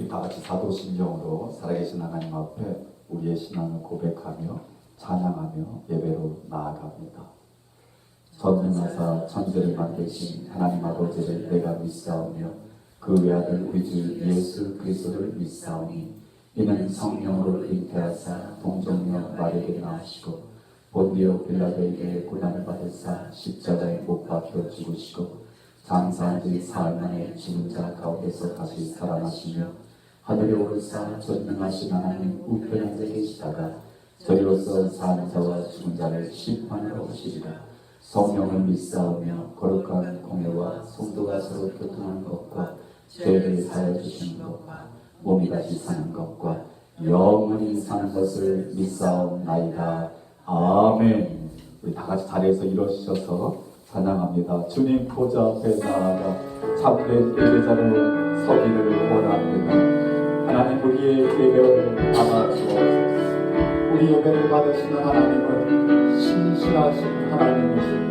다 같이 사도신경으로 살아계신 하나님 앞에 우리의 신앙을 고백하며 찬양하며 예배로 나아갑니다. 전능하사 천지를 만드신 하나님 아버지를 내가 믿사오며 그 외아들 우리 주 예수 그리스도를 믿사오니 이는 성령으로 잉태하사 동정녀 마리아에게 나시고 본디오 빌라도에게 고난을 받으사 십자가에 못 박혀 죽으시고 장사한 지 사흘 만에 죽은 자 가운데서 다시 살아나시며 하늘에 오르사 전능하신 하나님 우편에 앉아 계시다가 저리로서 사는 자와 죽은 자를 심판하러 오시리라. 성령을 믿사오며 거룩한 공회와 성도가 서로 교통하는 것과 죄를 사하여 주시는 것과 몸이 다시 사는 것과 영원히 사는 것을 믿사옵나이다. 아멘. 우리 다 같이 자리에서 일어서셔서 찬양합니다. 주님 보좌 앞에 나아가 참된 예배자로 서기를 원합니다. 하나님 우리의 예배를 받아주옵소서. 우리 예배를 받으시는 하나님은 신실하신 하나님이십니다.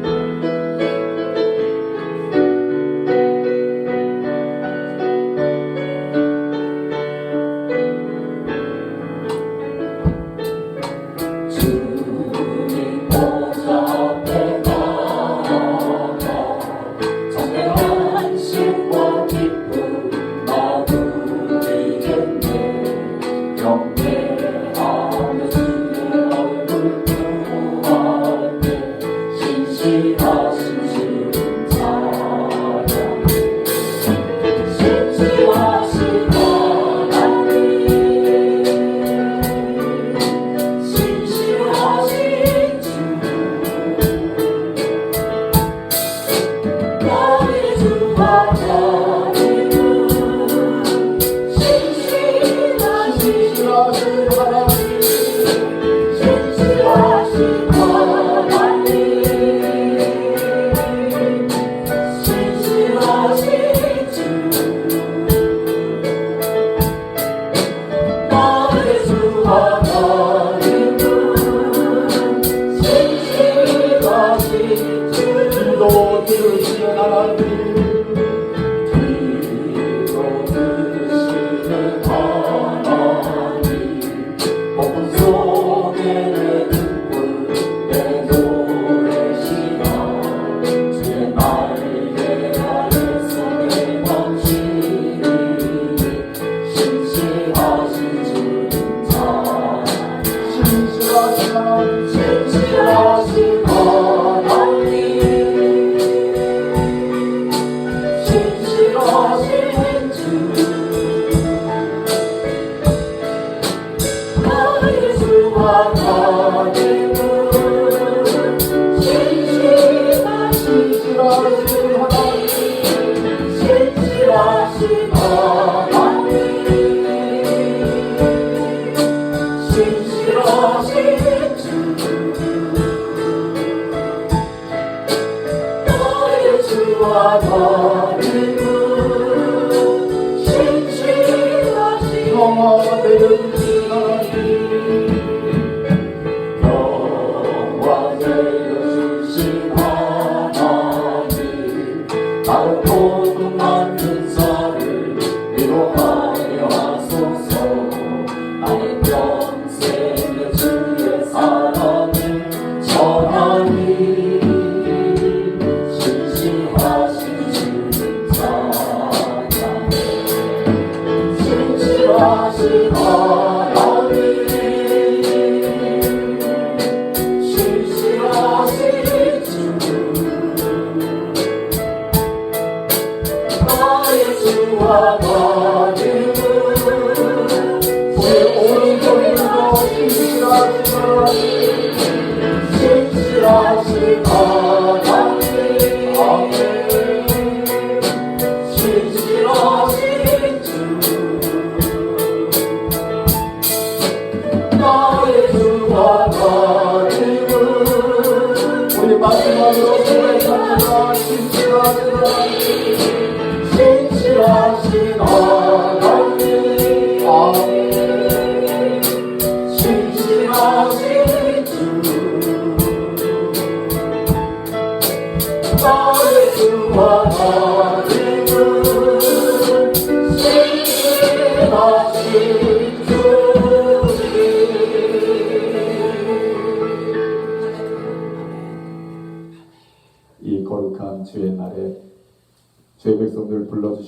나의 주와 나의 주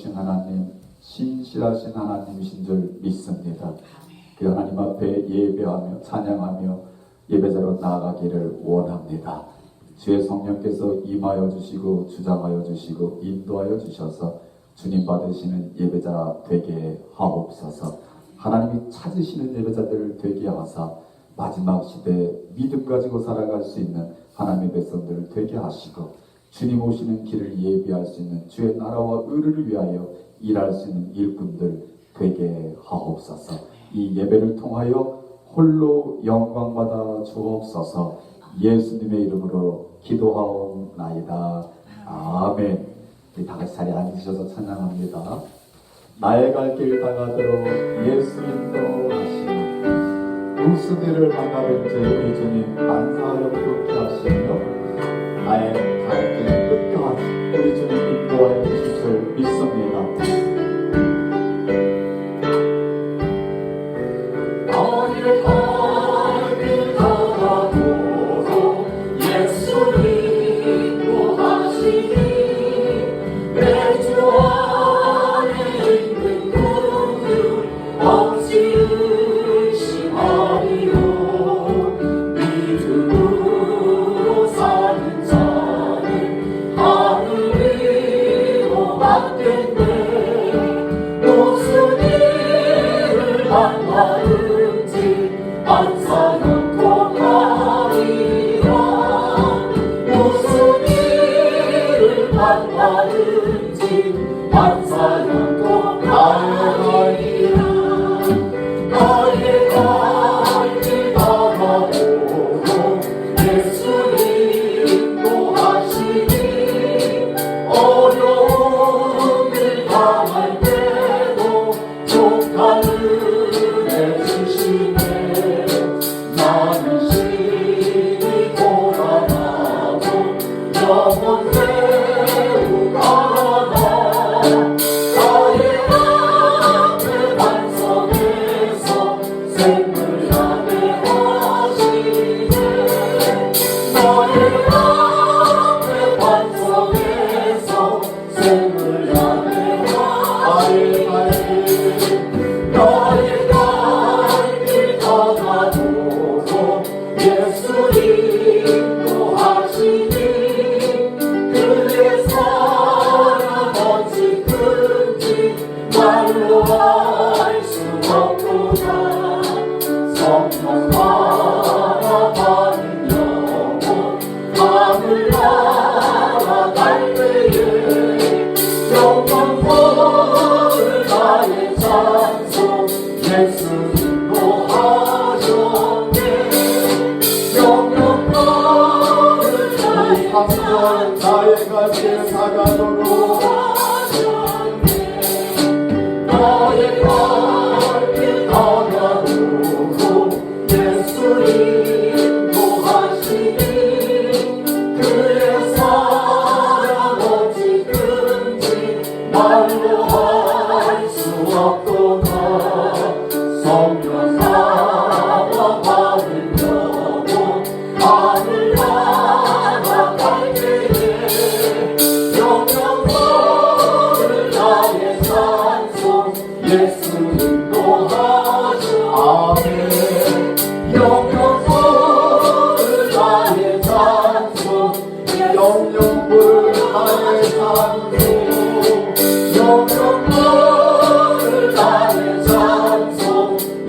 주신 하나님, 신실하신 하나님이신 줄 믿습니다. 그 하나님 앞에 예배하며 찬양하며 예배자로 나아가기를 원합니다. 주의 성령께서 임하여 주시고 주장하여 주시고 인도하여 주셔서 주님 받으시는 예배자 되게 하옵소서. 하나님이 찾으시는 예배자들을 되게 하사 마지막 시대에 믿음 가지고 살아갈 수 있는 하나님의 백성들을 되게 하시고 주님 오시는 길을 예비할 수 있는 주의 나라와 의를 위하여 일할 수 있는 일꾼들 되게 하옵소서. 이 예배를 통하여 홀로 영광받아 주옵소서. 예수님의 이름으로 기도하옵나이다. 아멘. 우리 다같이 자리에 앉으셔서 찬양합니다. 나의 갈 길 다가도록 예수 인도하시니 무슨 일을 만나든지 우리 주님 만사하여 그렇게 하시며 나의 갈 길 끝까지 우리 주님 인도하여 주실 줄 믿습니다. 나의 갈 길 다가도록 나의 갈 길 다가도록 예수 인도하시니 그의 사랑 어찌든지 말로 할 수 없도다. 성령 사랑 받은 영혼 하늘 나아갈 때에 영영을 나의 찬송 예수 인도하시오. 아멘. 영영을 나의 찬송 영영을 나의 찬송 영영을 나의 찬송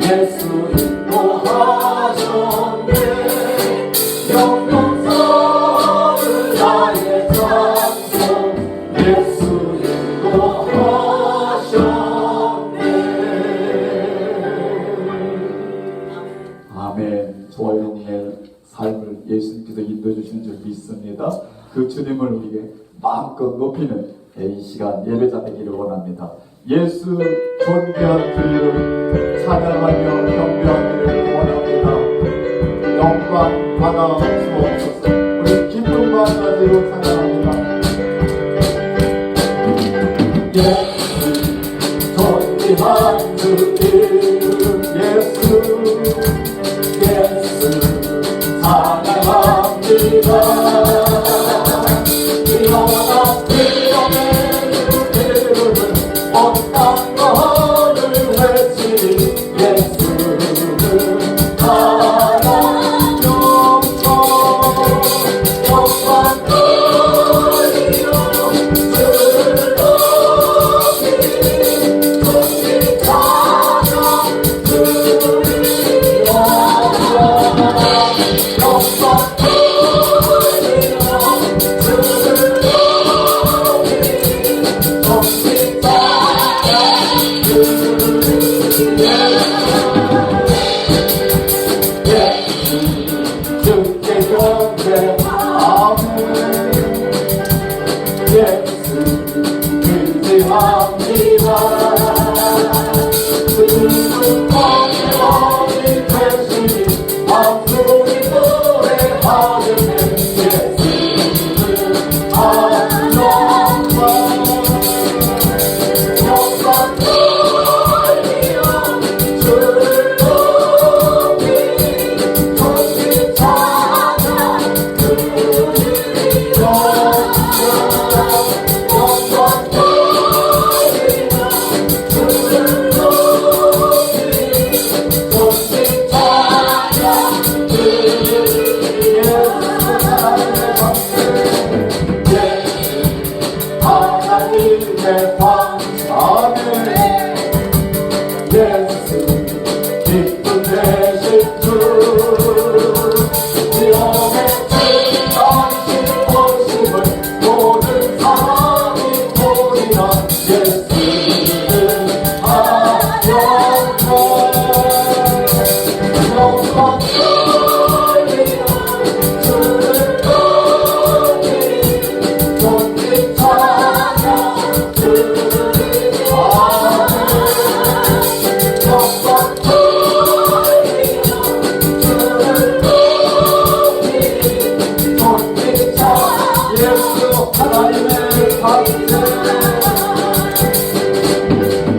예수 인도하셨네. 영영을 나의 찬송 예수 인도하셨네. 아멘. 저와 여러분의 삶을 예수님께서 인도해 주시는 줄 믿습니다. 그 주님을 우리에게 마음껏 높이는 이 시간 예배자 되기를 원합니다. 예수 존귀한 주 이름 찬양하며 경배하기를 원합니다. 영광 받아 주옵소서. 우리 기쁨 마음가지고 찬양합니다. 예수 존귀한 주 이름 예수 찬양합니다. 영원한 이름의 이름은 영광을 외치리 예수는 하나 영광 돌리며 주를 높이리 높이 찾아 주리라 영광 돌리며 주를 높이리 높이 찾아 주께 경배하네 예수 의지합니다 주는 어디 되시니 함께 노래하는 예수는 영광 영광 돌리며 주를 높이 높이 찾아 주리라 영광 돌리며 주를 높이 높이 찾아 하나님의 방사는 예수 기쁨 되신 주 지옥의 증거하신 오심을 모든 사람이 보리라 예수는 영광 영광 돌리며 주를 높이 높이 찾아 주리라 영광 돌리며 주를 높이 높이 찾아 예수 하나님의 방세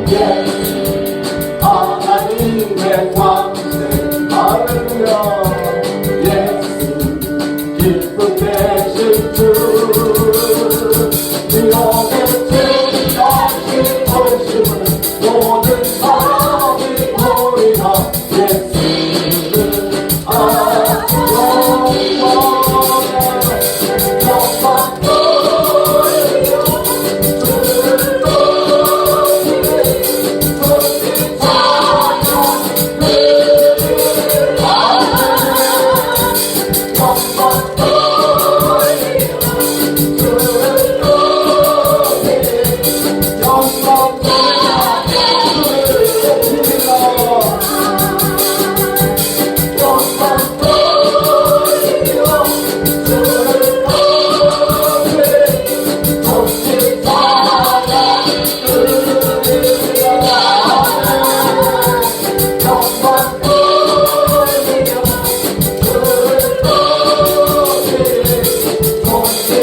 예수 하나님의 광세 할렐루야 예수 기쁨 되신 주 지옥의 증거하신 오심을 모든 사람이 보리라 예수는 영광 돌리며 주를 높이 높이 찾아 주리라 영광 돌리며 주를 높이 영광 돌리라 영광 돌리며 주를 높이 높이 찾아 주리라 영광 돌리며 주를 높이 높이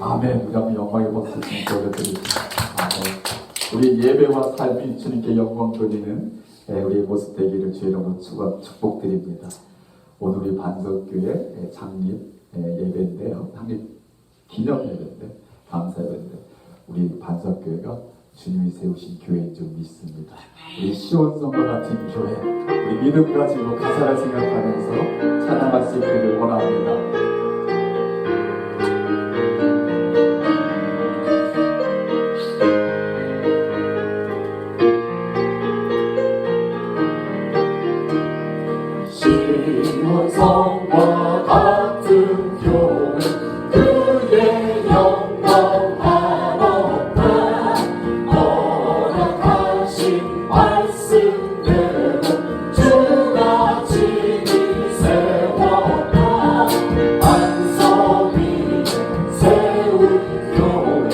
아멘. 우리 한번 영광의 박수 주님께 올려드립니다. 아멘. 우리 예배와 삶이 주님께 영광 돌리는 우리의 모습 되기를 주의 이름으로 축복드립니다. 오늘 우리 반석교회 창립 예배인데요. 창립 기념 예배인데 감사 예배인데 우리 반석교회가 주님이 세우신 교회인 줄 믿습니다. 우리 시온성과 같은 교회, 우리 믿음 가지고 가사를 생각하면서 찬양할 수 있기를 원합니다. 시온성과 같은 교회 그의 영광 한없다 허락하신 말씀대로 주가 진히 세웠다 반석 위에 세운 교회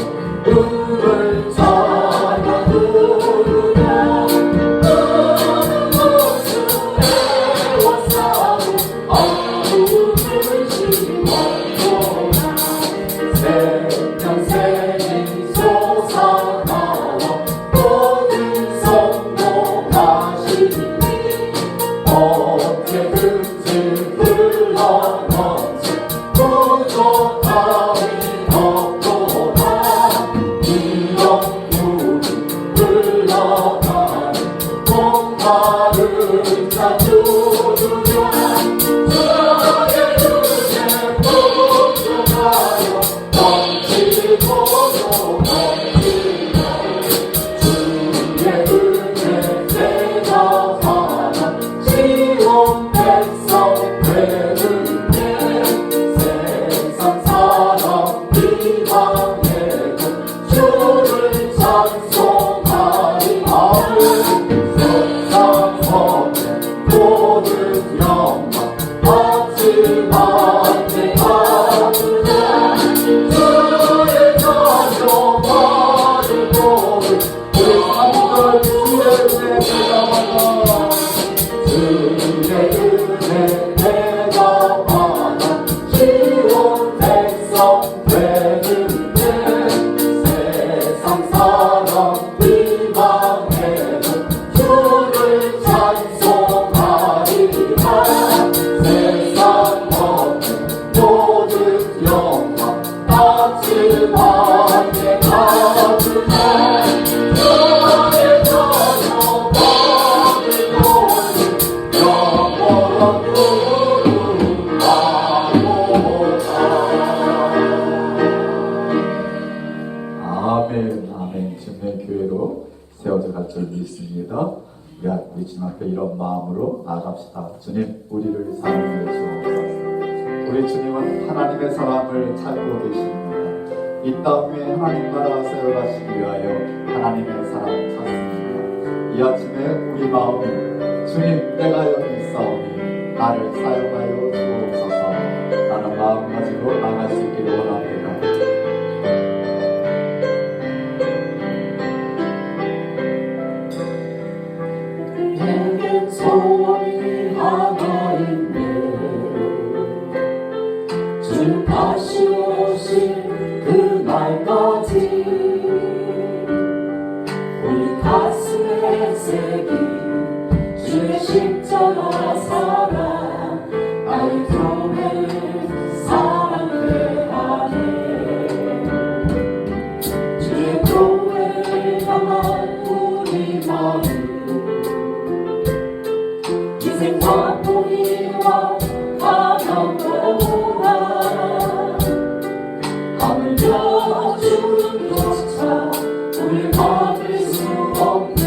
눈을 찾아 누르다 너는 모습에 와싸고 어두운 시원도나 생명샘이 솟아나와 모든 성공하시니 언제든지 따뜻한 내 가슴에 주의 가족 받은 몸을 우리 한걸 주의 은혜 내가 받아 지원 백성 되는데 세상 사람 비방해도 주를 찬송하리라 세상 모든 모든 영광 따뜻한 내 가슴에 주의 가족 받은 몸을 영원한 아멘, 아멘. 주님의 교회로 세워져 갈 줄 믿습니다. 우리 주님 앞에 이런 마음으로 나아갑시다. 주님, 우리를 사랑해 주옵소서. 우리 주님은 하나님의 사람을 찾고 계십니다. 이 땅 위에 하나님 나라 세워가시기 위하여 하나님의 사랑을 찾습니다. 이 아침에 우리 마음에 주님, 내가 여기 있사오니 나를 사용하여 주옵소서 라는 마음 가지고 나아갈 수 있기를 원합니다. 내겐 소원이 하나 있네 주 다시 오실 그날까지 우리 가슴에 새긴 주의 십자가 사랑 나의 교회를 사랑해 하네 주의 교회를 향한 우리 마음 희생과 포기와 가난과 하물며 주조차 우릴 막을 수 없네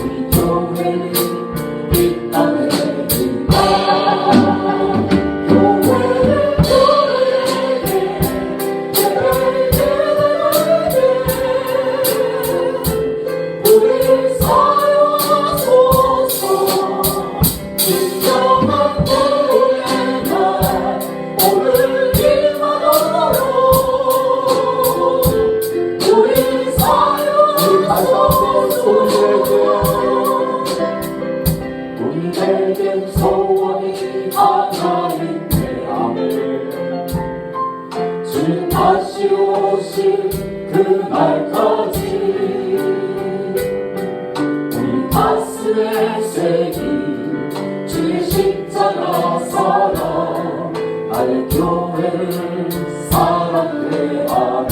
우리 교회는 이 땅에 있다 교회를 교회에게 우릴 사용하소서 진정한 구원의 날 오늘 일만으로 우리 사용하소서 우리에겐 소원이 하나 있네 아멘 주님 다시 오실 그날까지 우리 가슴에 새긴 주의 십자가 사랑 나의 교회를 사랑해 하네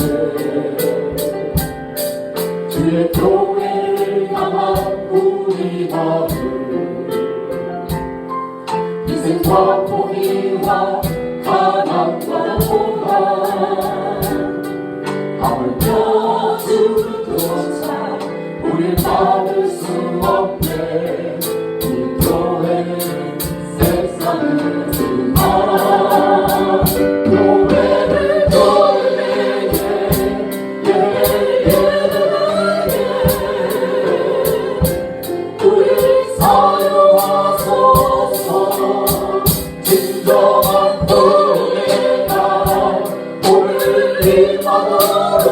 주의 교회를 향한 우리 마음 희생과 포기와 가난과 고난 하물며 주조차 우릴 막을 수 없네 이 교회는 세상을 주마 교회를 교회에게 예배에게 우리 사용하소서 진정한 구원의 날 오늘 이만으로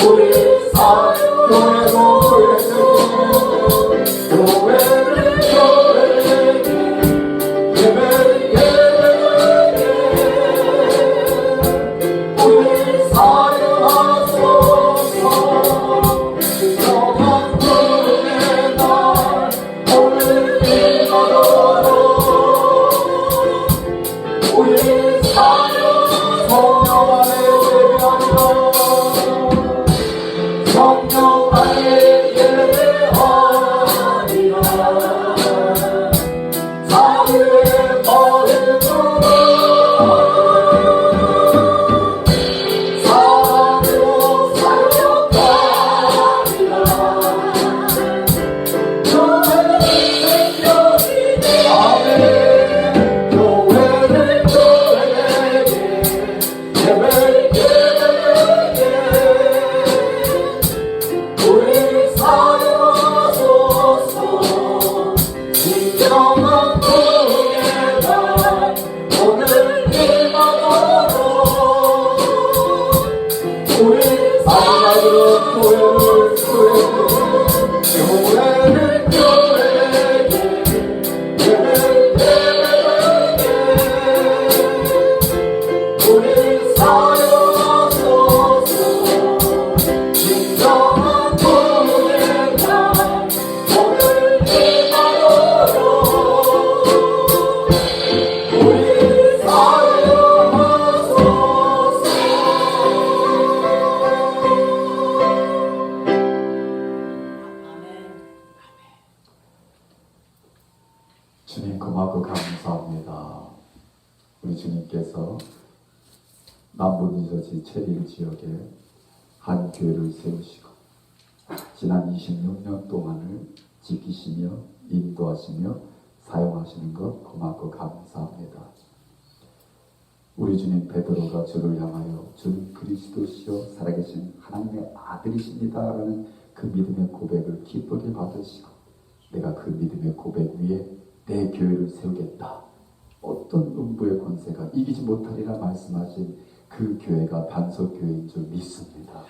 우리 사용하소서 교회를 교회에게 예배에게 우리 사용하소서 진정한 구원의 날 오늘 이만으로 우리 성령 안에 예배하리라 성령 안에 예배하리라 자유의 마음으로 사랑으로 사역하리라 교회는 생명이네 아멘 교회를 교회에게 예배에게 우리 사용하소서 진정한 고맙고 감사합니다. 우리 주님께서 남부 뉴저지 체리힐 지역에 한 교회를 세우시고 지난 26년 동안을 지키시며 인도하시며 사용하시는 것 고맙고 감사합니다. 우리 주님 베드로가 주를 향하여 주는 그리스도시요 살아계신 하나님의 아들이십니다 라는 그 믿음의 고백을 기쁘게 받으시고 내가 그 믿음의 고백 위에 내 교회를 세우겠다. 어떤 음부의 권세가 이기지 못하리라 말씀하신 그 교회가 반석교회인 줄 믿습니다.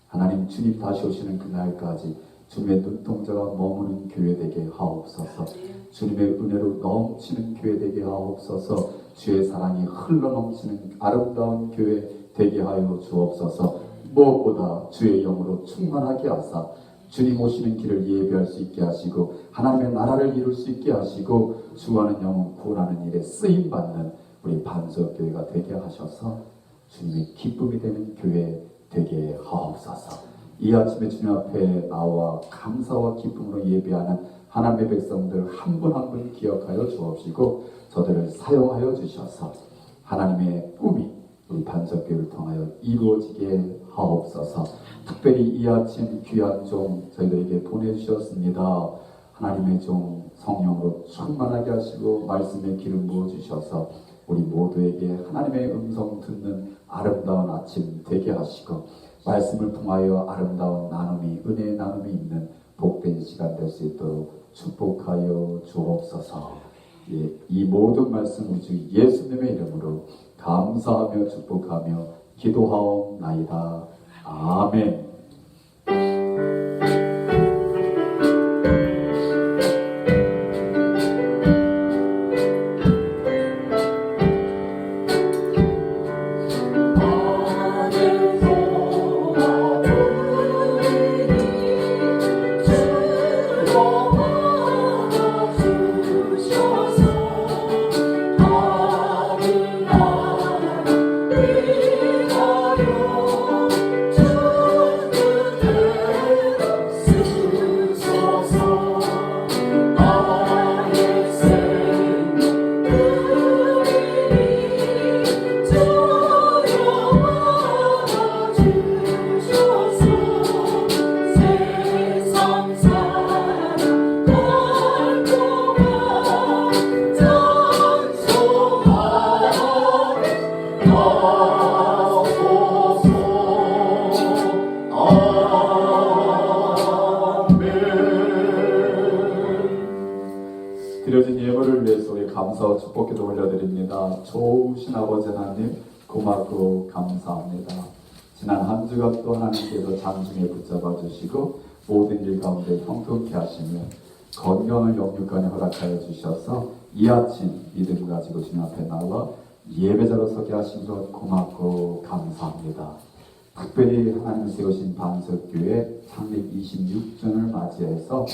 하나님 주님 다시 오시는 그날까지 주님의 눈동자가 머무는 교회 되게 하옵소서. 주님의 은혜로 넘치는 교회 되게 하옵소서. 주의 사랑이 흘러넘치는 아름다운 교회 되게 하여 주옵소서. 무엇보다 주의 영으로 충만하게 하사 주님 오시는 길을 예비할 수 있게 하시고 하나님의 나라를 이룰 수 있게 하시고 주하는 영혼 구원하는 일에 쓰임받는 우리 반석교회가 되게 하셔서 주님의 기쁨이 되는 교회 되게 하옵소서. 이 아침에 주님 앞에 나와 감사와 기쁨으로 예배하는 하나님의 백성들 한 분 한 분 기억하여 주옵시고 저들을 사용하여 주셔서 하나님의 꿈이 우리 반석교회를 통하여 이루어지게 하옵소서. 특별히 이 아침 귀한 종 저희들에게 보내주셨습니다. 하나님의 종 성령으로 충만하게 하시고 말씀에 기름 부어주셔서 우리 모두에게 하나님의 음성 듣는 아름다운 아침 되게 하시고 말씀을 통하여 아름다운 나눔이 은혜의 나눔이 있는 복된 시간 될 수 있도록 축복하여 주옵소서. 이 모든 말씀 우리 주 예수님의 이름으로 감사하며 축복하며 기도하옵나이다. 아멘. 드려진 예물을 위해서 우리 감사와 축복기도 올려드립니다. 좋으신 아버지 하나님 고맙고 감사합니다. 지난 한 주간 또 하나님께서 장중에 붙잡아 주시고 모든 일 가운데 형통케 하시며 건강을 영육간에 허락하여 주셔서 이 아침 믿음 가지고 주님 앞에 나와 예배자로 서게 하신 것 고맙고 감사합니다. 특별히 하나님 세우신 반석교회 창립 26주년을 맞이해서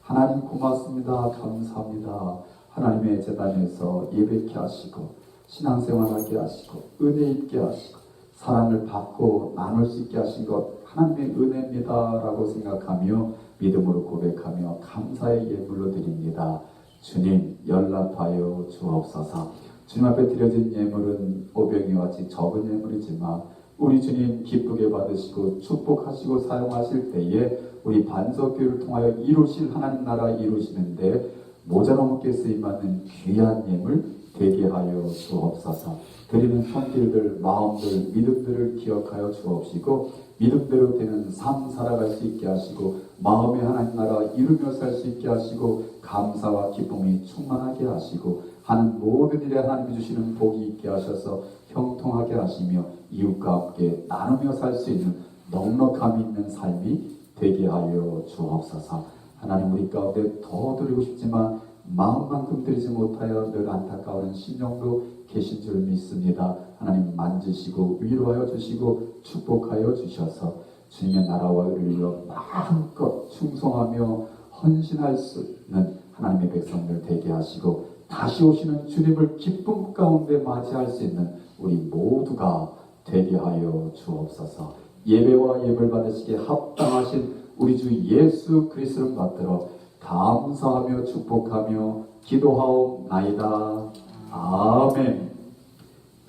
하나님 고맙습니다. 감사합니다. 하나님의 재단에서 예배케 하시고 신앙생활하게 하시고 은혜 있게 하시고 사랑을 받고 나눌 수 있게 하신 것 하나님의 은혜입니다 라고 생각하며 믿음으로 고백하며 감사의 예물로 드립니다. 주님 연락하여 주옵소서. 주님 앞에 드려진 예물은 오병이와 같이 적은 예물이지만 우리 주님 기쁘게 받으시고 축복하시고 사용하실 때에 우리 반석교회를 통하여 이루실 하나님 나라 이루시는데 모자라먹게 쓰임받는 귀한 예물 되게 하여 주옵소서. 드리는 손길들, 마음들, 믿음들을 기억하여 주옵시고 믿음대로 되는 삶 살아갈 수 있게 하시고 마음의 하나님 나라 이루며 살 수 있게 하시고 감사와 기쁨이 충만하게 하시고 하는 모든 일에 하나님이 주시는 복이 있게 하셔서 형통하게 하시며 이웃과 함께 나누며 살 수 있는 넉넉함이 있는 삶이 되게 하여 주옵소서. 하나님 우리 가운데 더 드리고 싶지만 마음만큼 드리지 못하여 늘 안타까워하는 심령도 계신 줄 믿습니다. 하나님 만지시고 위로하여 주시고 축복하여 주셔서 주님의 나라와 의를 위하여 마음껏 충성하며 헌신할 수 있는 하나님의 백성들 되게 하시고 다시 오시는 주님을 기쁨 가운데 맞이할 수 있는 우리 모두가 되게 하여 주옵소서. 예배와 예물 받으시기에 합당하신 우리 주 예수 그리스도를 받들어 감사하며 축복하며 기도하옵나이다. 아멘.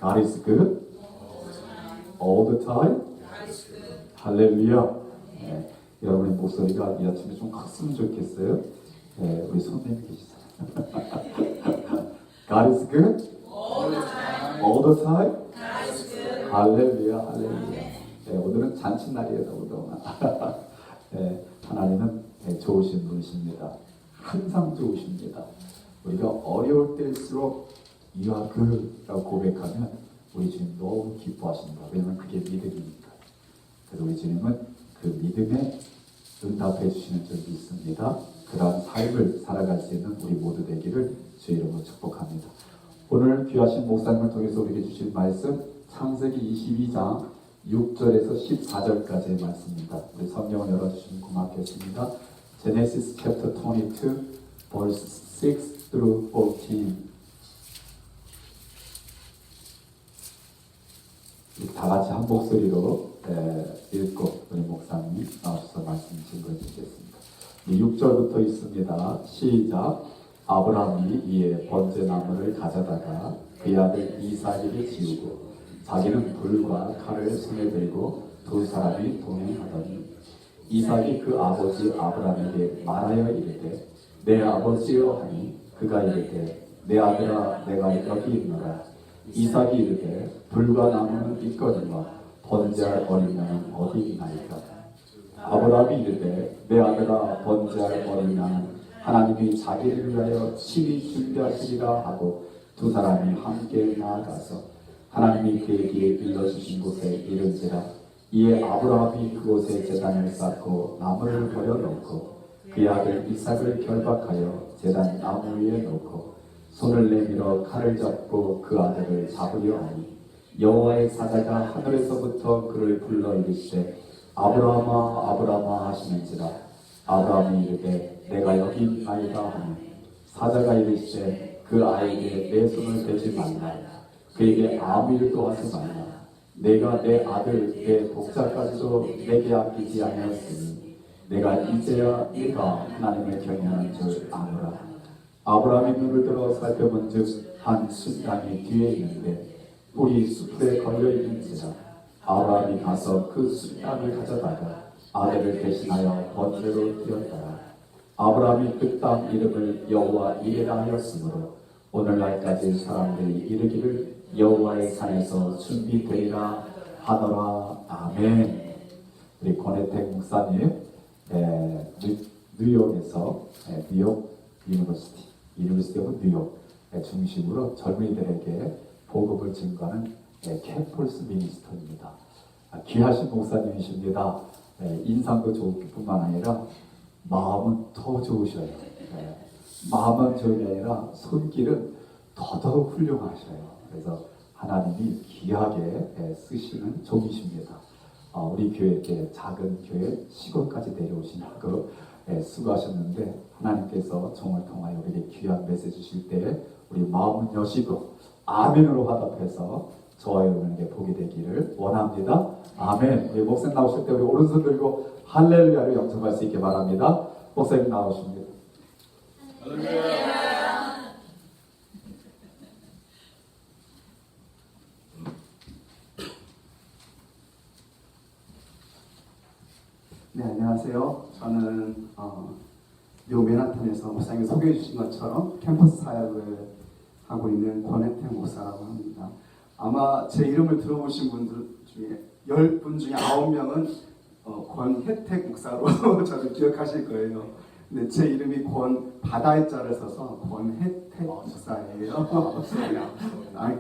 God is good all the time. 할렐루야. 네, 여러분의 목소리가 이 아침에 좀 컸으면 좋겠어요. 네, 우리 손님이 계시잖아요. God is good all the time. 할렐루야, 할렐루야. 네, 오늘은 잔칫날이에요, 더더구나. 네, 하나님은 좋으신 분이십니다. 항상 좋으십니다. 우리가 어려울 때일수록 You are good 라고 고백하면 우리 주님 너무 기뻐하십니다. 왜냐하면 그게 믿음이니까. 그래서 우리 주님은 그 믿음에 응답해 주시는 줄 믿습니다. 그러한 삶을 살아갈 수 있는 우리 모두 되기를 주의 이름으로 축복합니다. 오늘 귀하신 목사님을 통해서 우리에게 주신 말씀 창세기 22장 6절에서 14절까지의 말씀입니다. 우리 성경을 열어주시면 고맙겠습니다. Genesis chapter 22 verse 6 through 14. 다 같이 한 목소리로 읽고 우리 목사님이 나오셔서 말씀 증거해 주시겠습니다. 6절부터 있습니다. 시작. 아브라함이 이에 번제나무를 가져다가 그의 아들 이삭에게 지우고 자기는 불과 칼을 손에 들고 두 사람이 동행하더니 이삭이 그 아버지 아브라함에게 말하여 이르되 내 아버지여 하니 그가 이르되 내 아들아 내가 여기 있노라. 이삭이 이르되 불과 나무는 있거니와 번제할 어린 양은 어디 있나이까. 아브라함이 이르되 내 아들아 번제할 어린 양은 하나님이 자기를 위하여 친히 준비하시리라 하고 두 사람이 함께 나아가서 하나님이 그에게 일러주신 곳에 이른지라. 이에 아브라함이 그곳에 제단을 쌓고 나무를 버려놓고 그의 아들 이삭을 결박하여 제단 나무 위에 놓고 손을 내밀어 칼을 잡고 그 아들을 잡으려 하니 여호와의 사자가 하늘에서부터 그를 불러 이르시되 아브라함아 아브라함아 하시는지라. 아브라함이 이르되 내가 여기 있나이다 하니 사자가 이르시되 그 아이에게 내 손을 대지 말라. 그에게 아무 일도 하지 말라. 내가 내 아들 내 독자까지도 내게 아끼지 아니하였으니 내가 이제야 네가 하나님을 경외하는 줄 아노라. 아브라함이 눈을 들어 살펴본즉 한 순양이 뒤에 있는데 뿔이 숯불에 걸려 있는지라. 아브라함이 가서 그 순양을 가져다가 아들을 대신하여 번제로 드렸더라. 아브라함이 그 땅 이름을 여호와 이레라 하였으므로 오늘날까지 사람들이 이르기를 여호와의 산에서 준비되리라 하더라. 아멘. 우리 권혜택 목사님 뉴욕에서 뉴욕 유니버시티 오브 뉴욕 중심으로 젊은이들에게 복음을 증거하는 캠퍼스 미니스터입니다. 귀하신 목사님이십니다. 인상도 좋을 뿐만 아니라 마음은 더 좋으셔요. 마음은 좋은 게 아니라 손길은 더더욱 훌륭하셔요. 그래서 하나님이 귀하게 쓰시는 종이십니다. 우리 교회 이렇게 작은 교회 시골까지 내려오시냐고 수고하셨는데 하나님께서 종을 통하여 우리에게 귀한 메시지 주실 때 우리 마음은 여시고 아멘으로 화답해서 저와 여러분에게 복이 되기를 원합니다. 아멘. 우리 목사님 나오실 때 우리 오른손 들고 할렐루야를 영접할 수 있게 바랍니다. 목사님 나오십니다. 할렐루야. 네, 안녕하세요. 저는 뉴욕 맨하탄에서 목사님이 소개해 주신 것처럼 캠퍼스 사역을 하고 있는 권혜택 목사라고 합니다. 아마 제 이름을 들어보신 분들 중에 10분 중에 9명은 권혜택 목사로 저를 기억하실 거예요. 근데 제 이름이 바다의 자를 써서 권혜택 목사예요.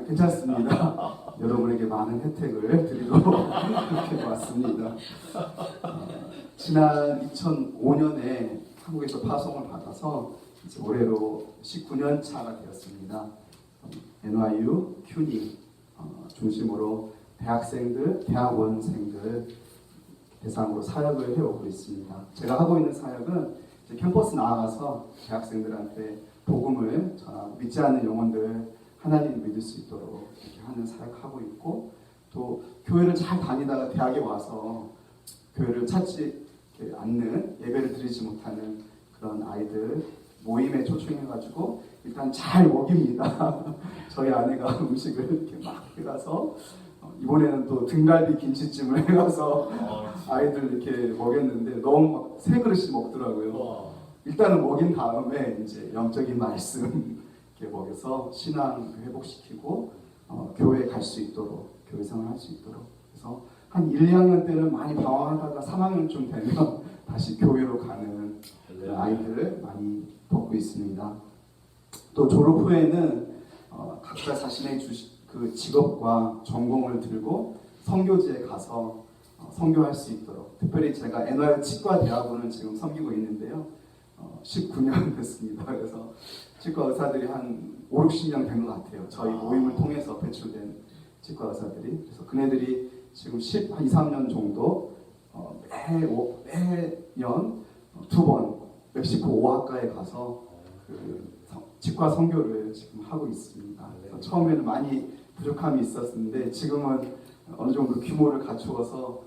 괜찮습니다. 여러분에게 많은 혜택을 드리고 이렇게 왔습니다. 지난 2005년에 한국에서 파송을 받아서 이제 올해로 19년 차가 되었습니다. NYU, CUNY 중심으로 대학생들, 대학원생들 대상으로 사역을 해오고 있습니다. 제가 하고 있는 사역은 이제 캠퍼스 나아가서 대학생들한테 복음을 전하고 믿지 않는 영혼들 하나님을 믿을 수 있도록 이렇게 하는 사역하고 있고, 또 교회를 잘 다니다가 대학에 와서 교회를 찾지 않는, 예배를 드리지 못하는 그런 아이들 모임에 초청해가지고 일단 잘 먹입니다. 저희 아내가 음식을 이렇게 막 해가서 이번에는 또 등갈비 김치찜을 해가서 아이들 이렇게 먹였는데 너무 막 세 그릇씩 먹더라고요. 일단은 먹인 다음에 이제 영적인 말씀 이렇게 먹여서 신앙 회복시키고 교회 갈 수 있도록 교회 생활할 수 있도록 그래서 한 1, 2학년 때는 많이 방황하다가 3학년쯤 되면 다시 교회로 가는 아이들을 많이 돕고 있습니다. 또 졸업 후에는 각자 자신의 그 직업과 전공을 들고 선교지에 가서 선교할 수 있도록 특별히 제가 NYU 치과대학원을 지금 섬기고 있는데요. 19년 됐습니다. 그래서 치과 의사들이 한 5, 60년 된 것 같아요. 저희 모임을 통해서 배출된 치과 의사들이. 그래서 그네들이 지금 2, 3년 정도 매년 2번 멕시코 오하카에 가서 그 치과 선교를 지금 하고 있습니다. 그래서 처음에는 많이 부족함이 있었는데 지금은 어느 정도 규모를 갖추어서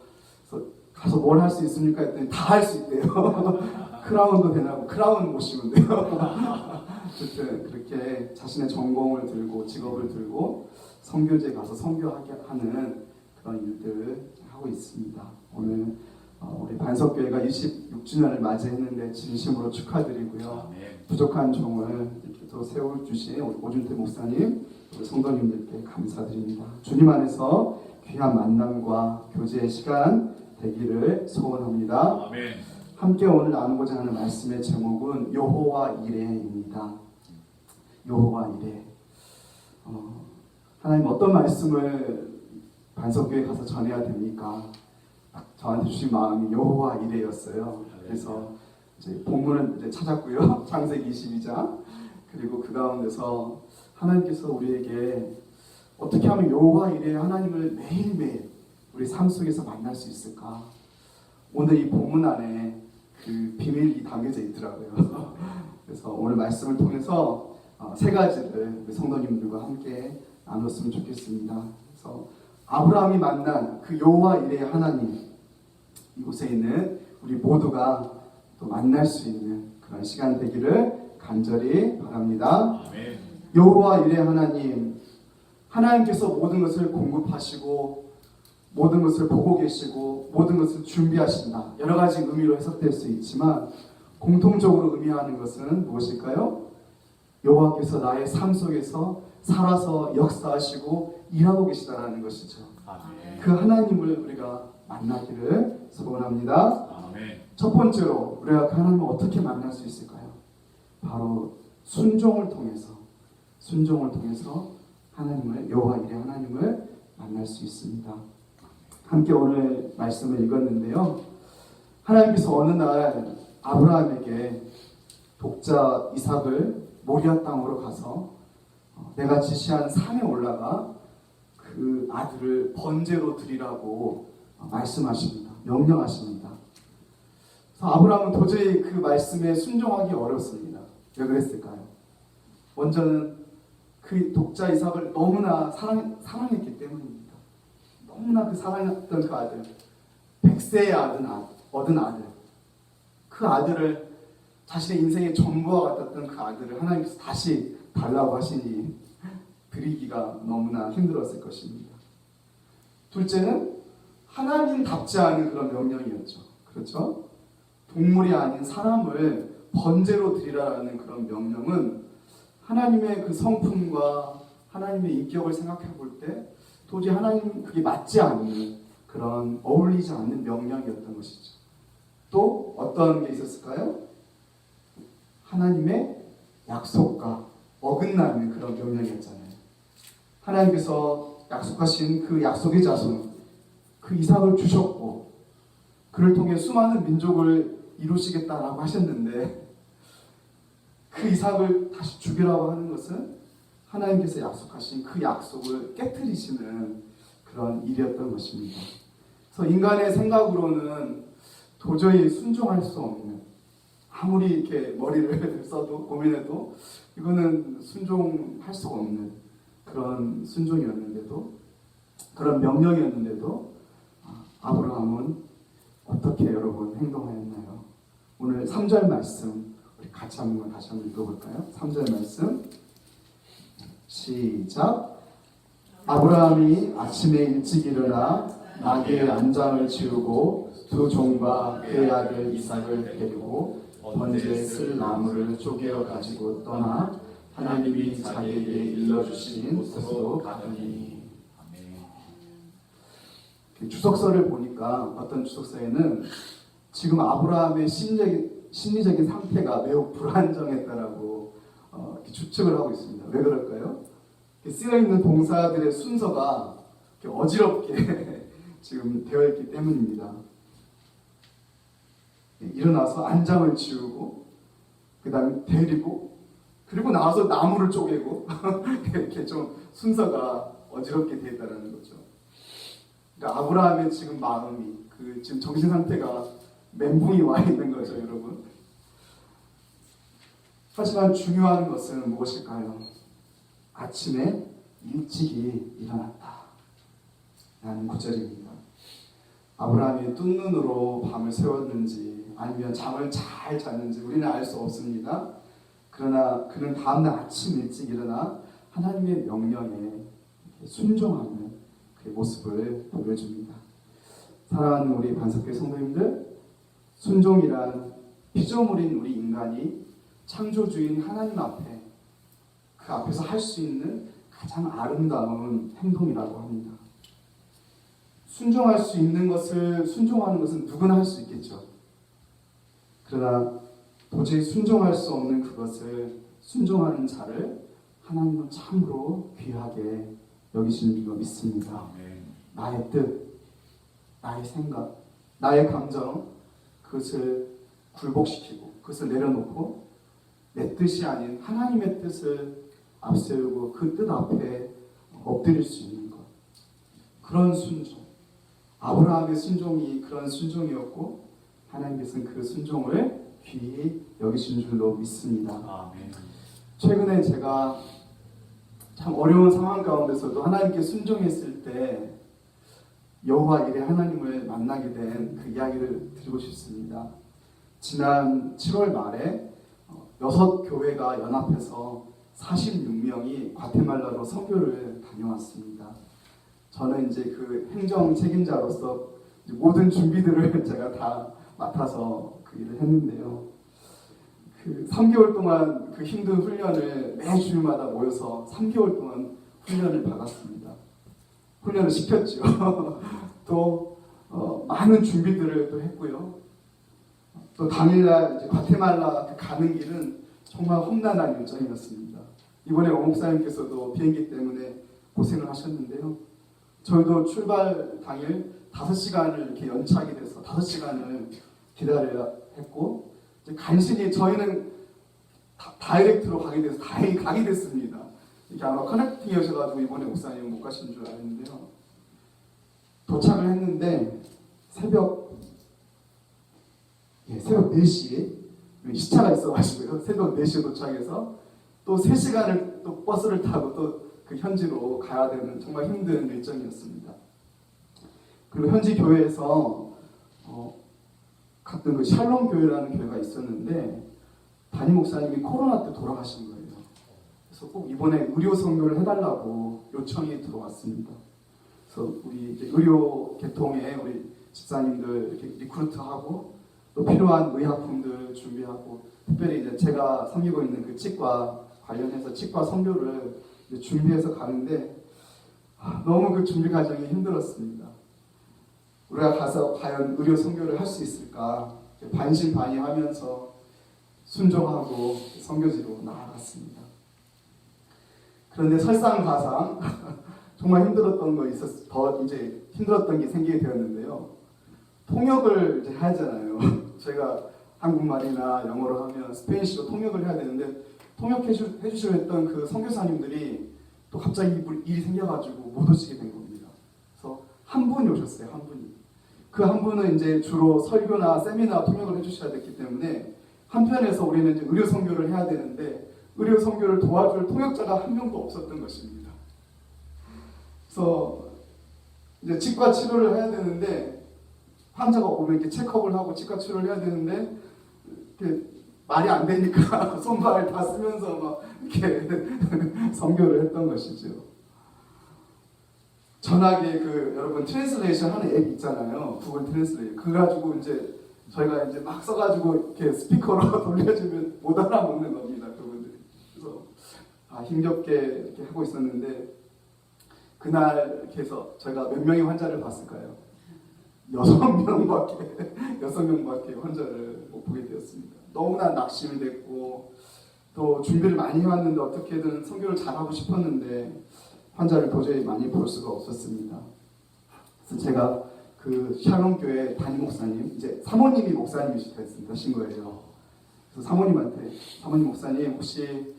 가서 뭘 할 수 있습니까? 했더니 다 할 수 있대요. 크라운도 되나고 크라운 모시면 돼요. 어쨌든 그렇게 자신의 전공을 들고 직업을 들고 선교지에 가서 선교하게 하는 그런 일들을 하고 있습니다. 오늘 우리 반석교회가 26주년을 맞이했는데 진심으로 축하드리고요. 부족한 종을 이렇게 또 세워주신 오준태 목사님, 우리 성도님들께 감사드립니다. 주님 안에서 귀한 만남과 교제의 시간 되기를 소원합니다. 아멘. 함께 오늘 나누고자 하는 말씀의 제목은 여호와 이레입니다. 여호와 이레. 하나님 어떤 말씀을 반석교회 가서 전해야 됩니까? 저한테 주신 마음이 여호와 이레였어요. 그래서 이제 본문을 이제 찾았고요. 창세기 22장. 그리고 그 가운데서 하나님께서 우리에게 어떻게 하면 여호와 이레 하나님을 매일매일 우리 삶 속에서 만날 수 있을까? 오늘 이 본문 안에 그 비밀이 담겨져 있더라고요. 그래서 오늘 말씀을 통해서 세 가지를 우리 성도님들과 함께 나눴으면 좋겠습니다. 그래서 아브라함이 만난 그 여호와 이레 하나님, 이곳에 있는 우리 모두가 또 만날 수 있는 그런 시간 되기를 간절히 바랍니다. 아멘. 여호와 이레 하나님, 하나님께서 모든 것을 공급하시고 모든 것을 보고 계시고 모든 것을 준비하신다. 여러 가지 의미로 해석될 수 있지만 공통적으로 의미하는 것은 무엇일까요? 여호와께서 나의 삶 속에서 살아서 역사하시고 일하고 계시다라는 것이죠. 아멘. 그 하나님을 우리가 만나기를 소원합니다. 아멘. 첫 번째로 우리가 그 하나님을 어떻게 만날 수 있을까요? 바로 순종을 통해서 하나님을 여호와 이레 하나님을 만날 수 있습니다. 함께 오늘 말씀을 읽었는데요. 하나님께서 어느 날 아브라함에게 독자 이삭을 모리아 땅으로 가서 내가 지시한 산에 올라가 그 아들을 번제로 드리라고 말씀하십니다. 명령하십니다. 그래서 아브라함은 도저히 그 말씀에 순종하기 어렵습니다. 왜 그랬을까요? 먼저는 그 독자 이삭을 너무나 사랑했기 때문입니다. 너무나 그 사랑했던 그 아들, 100세에 얻은 아들, 그 아들을 자신의 인생의 전부와 같았던 그 아들을 하나님께서 다시 달라고 하시니 드리기가 너무나 힘들었을 것입니다. 둘째는 하나님답지 않은 그런 명령이었죠. 그렇죠? 동물이 아닌 사람을 번제로 드리라는 그런 명령은 하나님의 그 성품과 하나님의 인격을 생각해 볼 때 도저히 하나님 그게 맞지 않는 그런 어울리지 않는 명령이었던 것이죠. 또 어떤 게 있었을까요? 하나님의 약속과 어긋나는 그런 명령이었잖아요. 하나님께서 약속하신 그 약속의 자손, 그 이삭을 주셨고 그를 통해 수많은 민족을 이루시겠다라고 하셨는데 그 이삭을 다시 죽이라고 하는 것은 하나님께서 약속하신 그 약속을 깨트리시는 그런 일이었던 것입니다. 그래서 인간의 생각으로는 도저히 순종할 수 없는, 아무리 이렇게 머리를 써도 고민해도 이거는 순종할 수 없는 그런 순종이었는데도, 그런 명령이었는데도 아브라함은 어떻게 여러분 행동하였나요? 오늘 3절 말씀 같이 한번 다시 한번 읽어볼까요? 3절 말씀 시작. 아브라함이 아침에 일찍 일어나 나귀의 안장을 치우고 두 종과 그의 아들 이삭을 데리고 번제에 쓸 나무를 쪼개어 가지고 떠나 하나님이 자기에게 일러주신 곳으로 가더니. 주석서를 보니까 어떤 주석서에는 지금 아브라함의 심리적인 상태가 매우 불안정했다라고 이렇게 추측을 하고 있습니다. 왜 그럴까요? 쓰여 있는 동사들의 순서가 이렇게 어지럽게 지금 되어 있기 때문입니다. 일어나서 안장을 치우고 그 다음에 데리고 그리고 나와서 나무를 쪼개고 이렇게 좀 순서가 어지럽게 되어 있다는 거죠. 그러니까 아브라함의 지금 마음이 그 지금 정신 상태가 멘붕이 와 있는 거죠, 여러분. 하지만 중요한 것은 무엇일까요? 아침에 일찍이 일어났다 라는 구절입니다. 아브라함이 뜬 눈으로 밤을 새웠는지 아니면 잠을 잘 잤는지 우리는 알 수 없습니다. 그러나 그는 다음날 아침 일찍 일어나 하나님의 명령에 순종하는 그의 모습을 보여줍니다. 사랑하는 우리 반석교회 성도님들, 순종이란 피조물인 우리 인간이 창조주인 하나님 앞에 그 앞에서 할 수 있는 가장 아름다운 행동이라고 합니다. 순종할 수 있는 것을 순종하는 것은 누구나 할 수 있겠죠. 그러나 도저히 순종할 수 없는 그것을 순종하는 자를 하나님은 참으로 귀하게 여기시는 줄로 믿습니다. 나의 뜻, 나의 생각, 나의 감정 그것을 굴복시키고 그것을 내려놓고 내 뜻이 아닌 하나님의 뜻을 앞세우고 그 뜻 앞에 엎드릴 수 있는 것, 그런 순종, 아브라함의 순종이 그런 순종이었고 하나님께서는 그 순종을 귀히 여기신 줄로 믿습니다. 아멘. 최근에 제가 참 어려운 상황 가운데서도 하나님께 순종했을 때 여호와 일의 하나님을 만나게 된 그 이야기를 드리고 싶습니다. 지난 7월 말에 6교회가 연합해서 46명이 과테말라로 선교를 다녀왔습니다. 저는 이제 그 행정 책임자로서 모든 준비들을 제가 다 맡아서 그 일을 했는데요. 그 3개월 동안 그 힘든 훈련을 매 주마다 모여서 3개월 동안 훈련을 받았습니다. 훈련을 시켰죠. 또 많은 준비들을 또 했고요. 또 당일날 이제 과테말라 가는 길은 정말 험난한 일정이었습니다. 이번에 오 목사님께서도 비행기 때문에 고생을 하셨는데요. 저희도 출발 당일 5시간을 이렇게 연착이 돼서 5시간을 기다려야 했고 이제 간신히 저희는 다이렉트로 가게 돼서 다행히 가게 됐습니다. 이게 아마 커넥팅이셔가지고 이번에 목사님 못 가신 줄 알았는데요. 도착을 했는데 새벽 4시에 시차가 있어가지고요. 새벽 4시에 도착해서 또 3시간을 또 버스를 타고 또 그 현지로 가야 되는 정말 힘든 일정이었습니다. 그리고 현지 교회에서 갔던 그 샬롬 교회라는 교회가 있었는데 담임 목사님이 코로나 때 돌아가신 거예요. 그래서 꼭 이번에 의료 선교를 해달라고 요청이 들어왔습니다. 그래서 우리 이제 의료 계통에 우리 집사님들 이렇게 리크루트하고 또 필요한 의약품들 준비하고 특별히 이제 제가 섬기고 있는 그 치과 관련해서 치과 선교를 이제 준비해서 가는데 너무 그 준비 과정이 힘들었습니다. 우리가 가서 과연 의료 선교를 할 수 있을까 반신반의하면서 순종하고 선교지로 나아갔습니다. 그런데 설상가상 정말 힘들었던 거 있었 더 이제 힘들었던 게 생기게 되었는데요. 통역을 이제 하잖아요. 제가 한국말이나 영어로 하면 스페인시로 통역을 해야 되는데 통역해 주시려 했던 그 선교사님들이 또 갑자기 일이 생겨가지고 못 오시게 된 겁니다. 그래서 한 분이 오셨어요. 한 분이. 그 한 분은 이제 주로 설교나 세미나 통역을 해주셔야 됐기 때문에 한편에서 우리는 이제 의료 선교를 해야 되는데 의료 선교를 도와줄 통역자가 한 명도 없었던 것입니다. 그래서 이제 치과 치료를 해야 되는데 환자가 오면 이렇게 체크업을 하고 치과 치료를 해야 되는데 이렇게 말이 안 되니까 손발 다 쓰면서 막 이렇게 선교를 했던 것이죠. 전화기에 그 여러분 트랜슬레이션 하는 앱 있잖아요. 구글 트랜슬레이션. 그거 가지고 이제 저희가 이제 막 써가지고 이렇게 스피커로 돌려주면 못 알아먹는 겁니다. 그분들이. 그래서 힘겹게 이렇게 하고 있었는데 그날 이렇게 해서 저희가 몇 명의 환자를 봤을까요? 6명밖에 환자를 못 보게 되었습니다. 너무나 낙심이 됐고 또 준비를 많이 해왔는데 어떻게든 선교를 잘하고 싶었는데 환자를 도저히 많이 볼 수가 없었습니다. 그래서 제가 그 샬롬교회 담임 목사님, 이제 사모님이 목사님이신 거예요. 그래서 사모님 목사님 혹시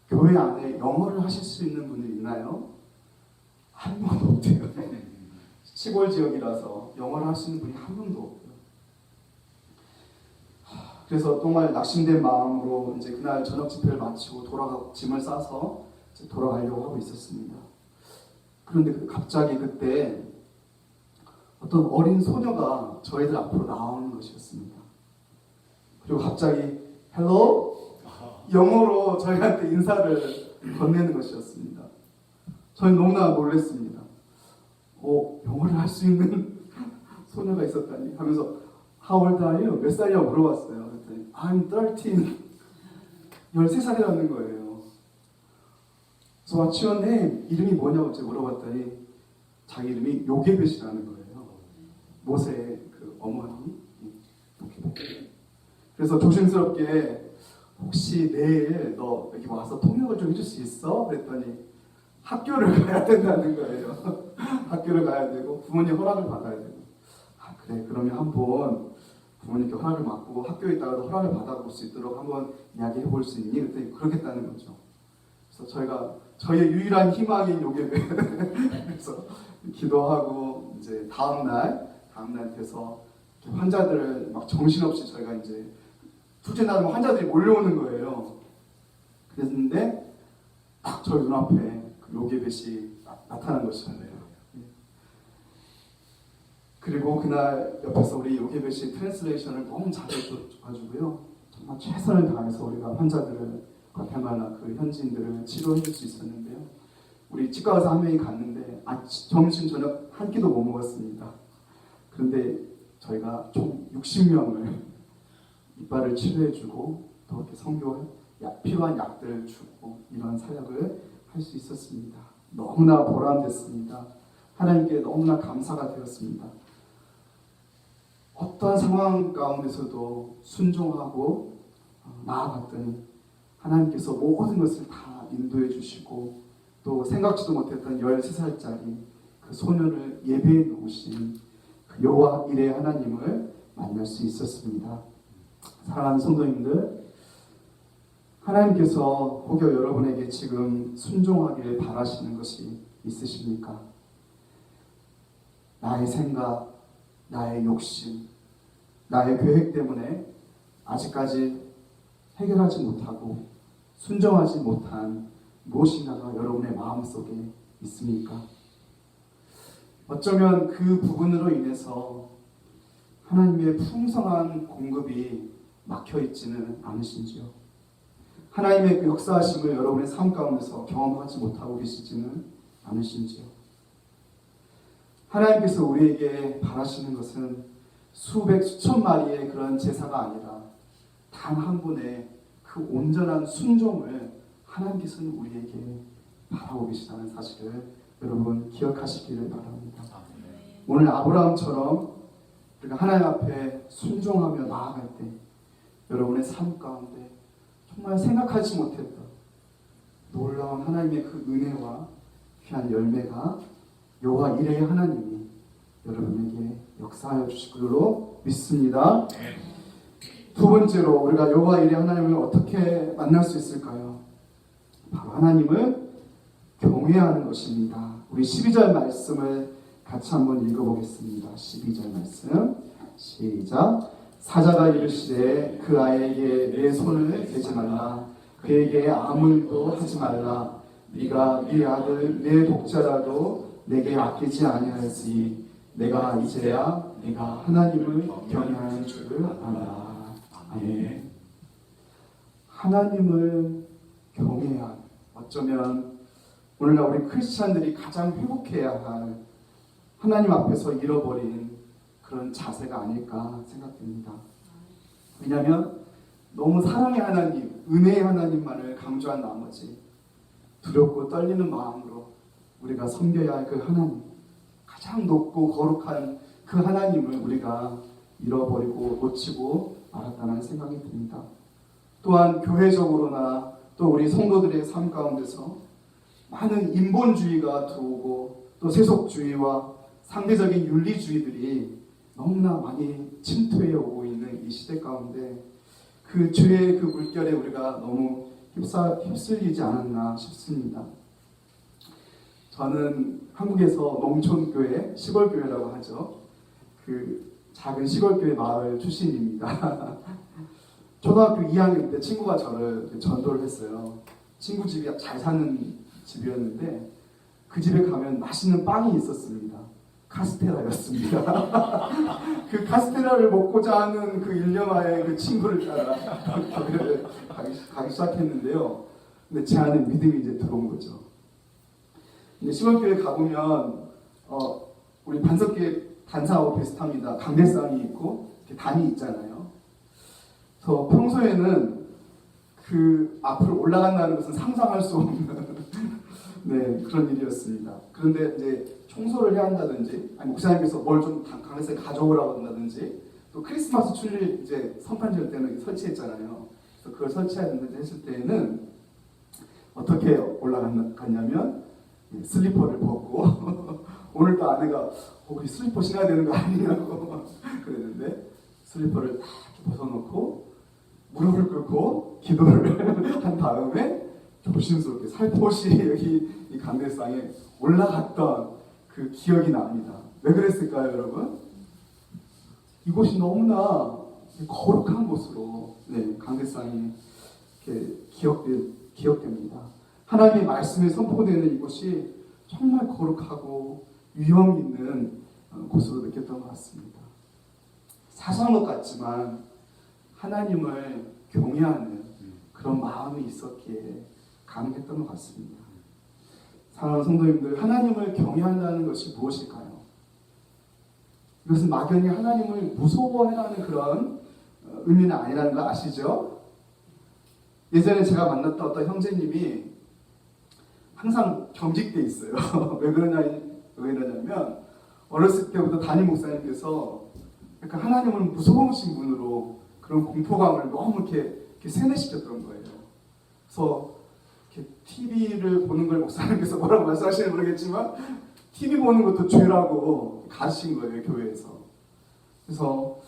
교회 안에 영어를 하실 수 있는 분이 있나요? 한 명도 없대요. 시골 지역이라서 영어를 하시는 분이 한 명도 없고요. 그래서 정말 낙심된 마음으로 이제 그날 저녁 집회를 마치고 짐을 싸서 이제 돌아가려고 하고 있었습니다. 그런데 갑자기 그때 어떤 어린 소녀가 저희들 앞으로 나오는 것이었습니다. 그리고 갑자기 헬로 영어로 저희한테 인사를 건네는 것이었습니다. 저희 너무나 놀랐습니다. 영어를 할 수 있는 소녀가 있었다니 하면서 How old are you? 몇 살이냐고 물어봤어요. 그랬더니 I'm 13. 13살이라는 거예요. 그래서 What's your name? 이름이 뭐냐고 제가 물어봤더니 자기 이름이 요게벳이라는 거예요. 모세의 그 어머니. 그래서 조심스럽게 혹시 내일 너 여기 와서 통역을 좀 해줄 수 있어? 그랬더니 학교를 가야 된다는 거예요. 학교를 가야 되고 부모님 허락을 받아야 되고 그래 그러면 한번 부모님께 허락을 받고 학교에 있다가도 허락을 받아볼 수 있도록 한번 이야기해 볼 수 있니? 그랬더니 그러겠다는 거죠. 그래서 저희의 유일한 희망인 요괴배 그래서 기도하고 이제 다음날 돼서 환자들을 막 정신없이 저희가 이제 둘째 날은 환자들이 몰려오는 거예요. 그랬는데 딱 저희 눈앞에 그 요괴뱃이 나타난 것이었네요. 그리고 그날 옆에서 우리 요괴뱃이 트랜슬레이션을 너무 잘해줘가지고요. 정말 최선을 다해서 우리가 환자들을 과테말라 그 현지인들을 치료해 줄 수 있었는데요. 우리 치과 의사 한 명이 갔는데 점심 저녁 한 끼도 못 먹었습니다. 그런데 저희가 총 60명을 이빨을 치료해주고 또 이렇게 선교 필요한 약들을 주고 이런 사역을 할 수 있었습니다. 너무나 보람됐습니다. 하나님께 너무나 감사가 되었습니다. 어떤 상황 가운데서도 순종하고 나아갔더니 하나님께서 모든 것을 다 인도해 주시고 또 생각지도 못했던 13살짜리 그 소녀를 예배해 놓으신 그 여호와 이레 하나님을 만날 수 있었습니다. 사랑하는 성도님들, 하나님께서 혹여 여러분에게 지금 순종하길 바라시는 것이 있으십니까? 나의 생각, 나의 욕심, 나의 계획 때문에 아직까지 해결하지 못하고 순종하지 못한 무엇인가가 여러분의 마음속에 있습니까? 어쩌면 그 부분으로 인해서 하나님의 풍성한 공급이 막혀있지는 않으신지요? 하나님의 그 역사하심을 여러분의 삶 가운데서 경험하지 못하고 계시지는 않으신지요? 하나님께서 우리에게 바라시는 것은 수백 수천 마리의 그런 제사가 아니라 단 한 분의 그 온전한 순종을 하나님께서는 우리에게 바라고 계시다는 사실을 여러분 기억하시기를 바랍니다. 오늘 아브라함처럼 우리가 하나님 앞에 순종하며 나아갈 때 여러분의 삶 가운데 정말 생각하지 못했던 놀라운 하나님의 그 은혜와 귀한 열매가 여호와 이레의 하나님이 여러분에게 역사하여 주실 줄로 믿습니다. 두 번째로 우리가 여호와 이레의 하나님을 어떻게 만날 수 있을까요? 바로 하나님을 경외하는 것입니다. 우리 12절 말씀을 같이 한번 읽어보겠습니다. 12절 말씀 시작. 사자가 이르시되 그 아이에게 내 손을 대지 말라. 그에게 아무 일도 하지 말라. 네가 네 아들 내 독자라도 내게 아끼지 아니하였으니 내가 이제야 네가 하나님을 경외하는 줄을 알아. 아멘. 하나님을 경외해야 하는, 어쩌면 오늘날 우리 크리스찬들이 가장 회복해야 할 하나님 앞에서 잃어버린 그런 자세가 아닐까 생각됩니다. 왜냐하면 너무 사랑의 하나님, 은혜의 하나님만을 강조한 나머지 두렵고 떨리는 마음으로 우리가 섬겨야 할 그 하나님, 가장 높고 거룩한 그 하나님을 우리가 잃어버리고 놓치고 말았다는 생각이 듭니다. 또한 교회적으로나 또 우리 성도들의 삶 가운데서 많은 인본주의가 들어오고 또 세속주의와 상대적인 윤리주의들이 너무나 많이 침투해 오고 있는 이 시대 가운데 그 죄의 그 물결에 우리가 너무 휩쓸리지 않았나 싶습니다. 저는 한국에서 농촌교회, 시골교회라고 하죠. 그 작은 시골교회 마을 출신입니다. 초등학교 2학년 때 친구가 저를 전도를 했어요. 친구 집이 잘 사는 집이었는데 그 집에 가면 맛있는 빵이 있었습니다. 카스테라였습니다. 그 카스테라를 먹고자 하는 그 일념하에 그 친구를 따라 교회를 가기 시작했는데요. 근데 제 안에 믿음이 이제 들어온 거죠. 근데 시골교회 가보면 우리 반석교회 단상하고 비슷합니다. 강대상이 있고 단이 있잖아요. 그래서 평소에는 그 앞으로 올라간다는 것은 상상할 수 없는 네, 그런 일이었습니다. 그런데 이제 청소를 해야 한다든지, 아니 목사님께서 뭘 좀 강에서 가져오라고 한다든지, 또 크리스마스 트리 이제 성탄 절 때는 설치했잖아요. 그래서 그걸 설치해야 된다든지 했을 때는 어떻게 올라갔냐면 슬리퍼를 벗고 오늘 또 아내가 우리 슬리퍼 신어야 되는 거 아니냐고 그랬는데 슬리퍼를 다 벗어놓고 무릎을 꿇고 기도를 한 다음에 조심스럽게 살포시 여기 이 강대상에 올라갔던 그 기억이 납니다. 왜 그랬을까요, 여러분? 이곳이 너무나 거룩한 곳으로 강대상이 이렇게 기억됩니다. 하나님의 말씀이 선포되는 이곳이 정말 거룩하고 위험 있는 곳으로 느꼈던 것 같습니다. 사소한 것 같지만 하나님을 경외하는 그런 마음이 있었기에 가능했던 것 같습니다. 사랑하는 성도님들, 하나님을 경외한다는 것이 무엇일까요? 이것은 막연히 하나님을 무서워하는 그런 의미는 아니라는 거 아시죠? 예전에 제가 만났던 어떤 형제님이 항상 경직돼 있어요. 왜 그러냐면 어렸을 때부터 담임 목사님께서 약간 하나님을 무서우신 분으로 그런 공포감을 너무 이렇게 세뇌시켰던 거예요. 그래서 이렇게 TV를 보는 걸 목사님께서 뭐라고 말씀하시는지 모르겠지만 TV 보는 것도 죄라고 가르친 거예요, 교회에서. 그래서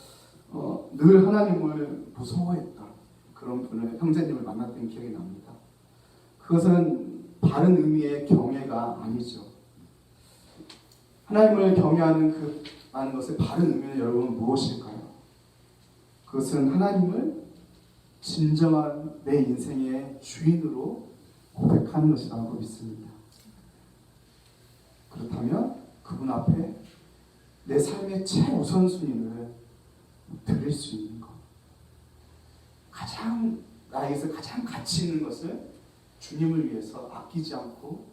늘 하나님을 무서워했던 그런 분을, 형제님을 만났던 기억이 납니다. 그것은 바른 의미의 경외가 아니죠. 하나님을 경외하는 그 많은 것의 바른 의미는 여러분 무엇일까요? 그것은 하나님을 진정한 내 인생의 주인으로 고백하는 것이라고 믿습니다. 그렇다면 그분 앞에 내 삶의 최우선순위를 드릴 수 있는 것, 나에게서 가장 가치 있는 것을 주님을 위해서 아끼지 않고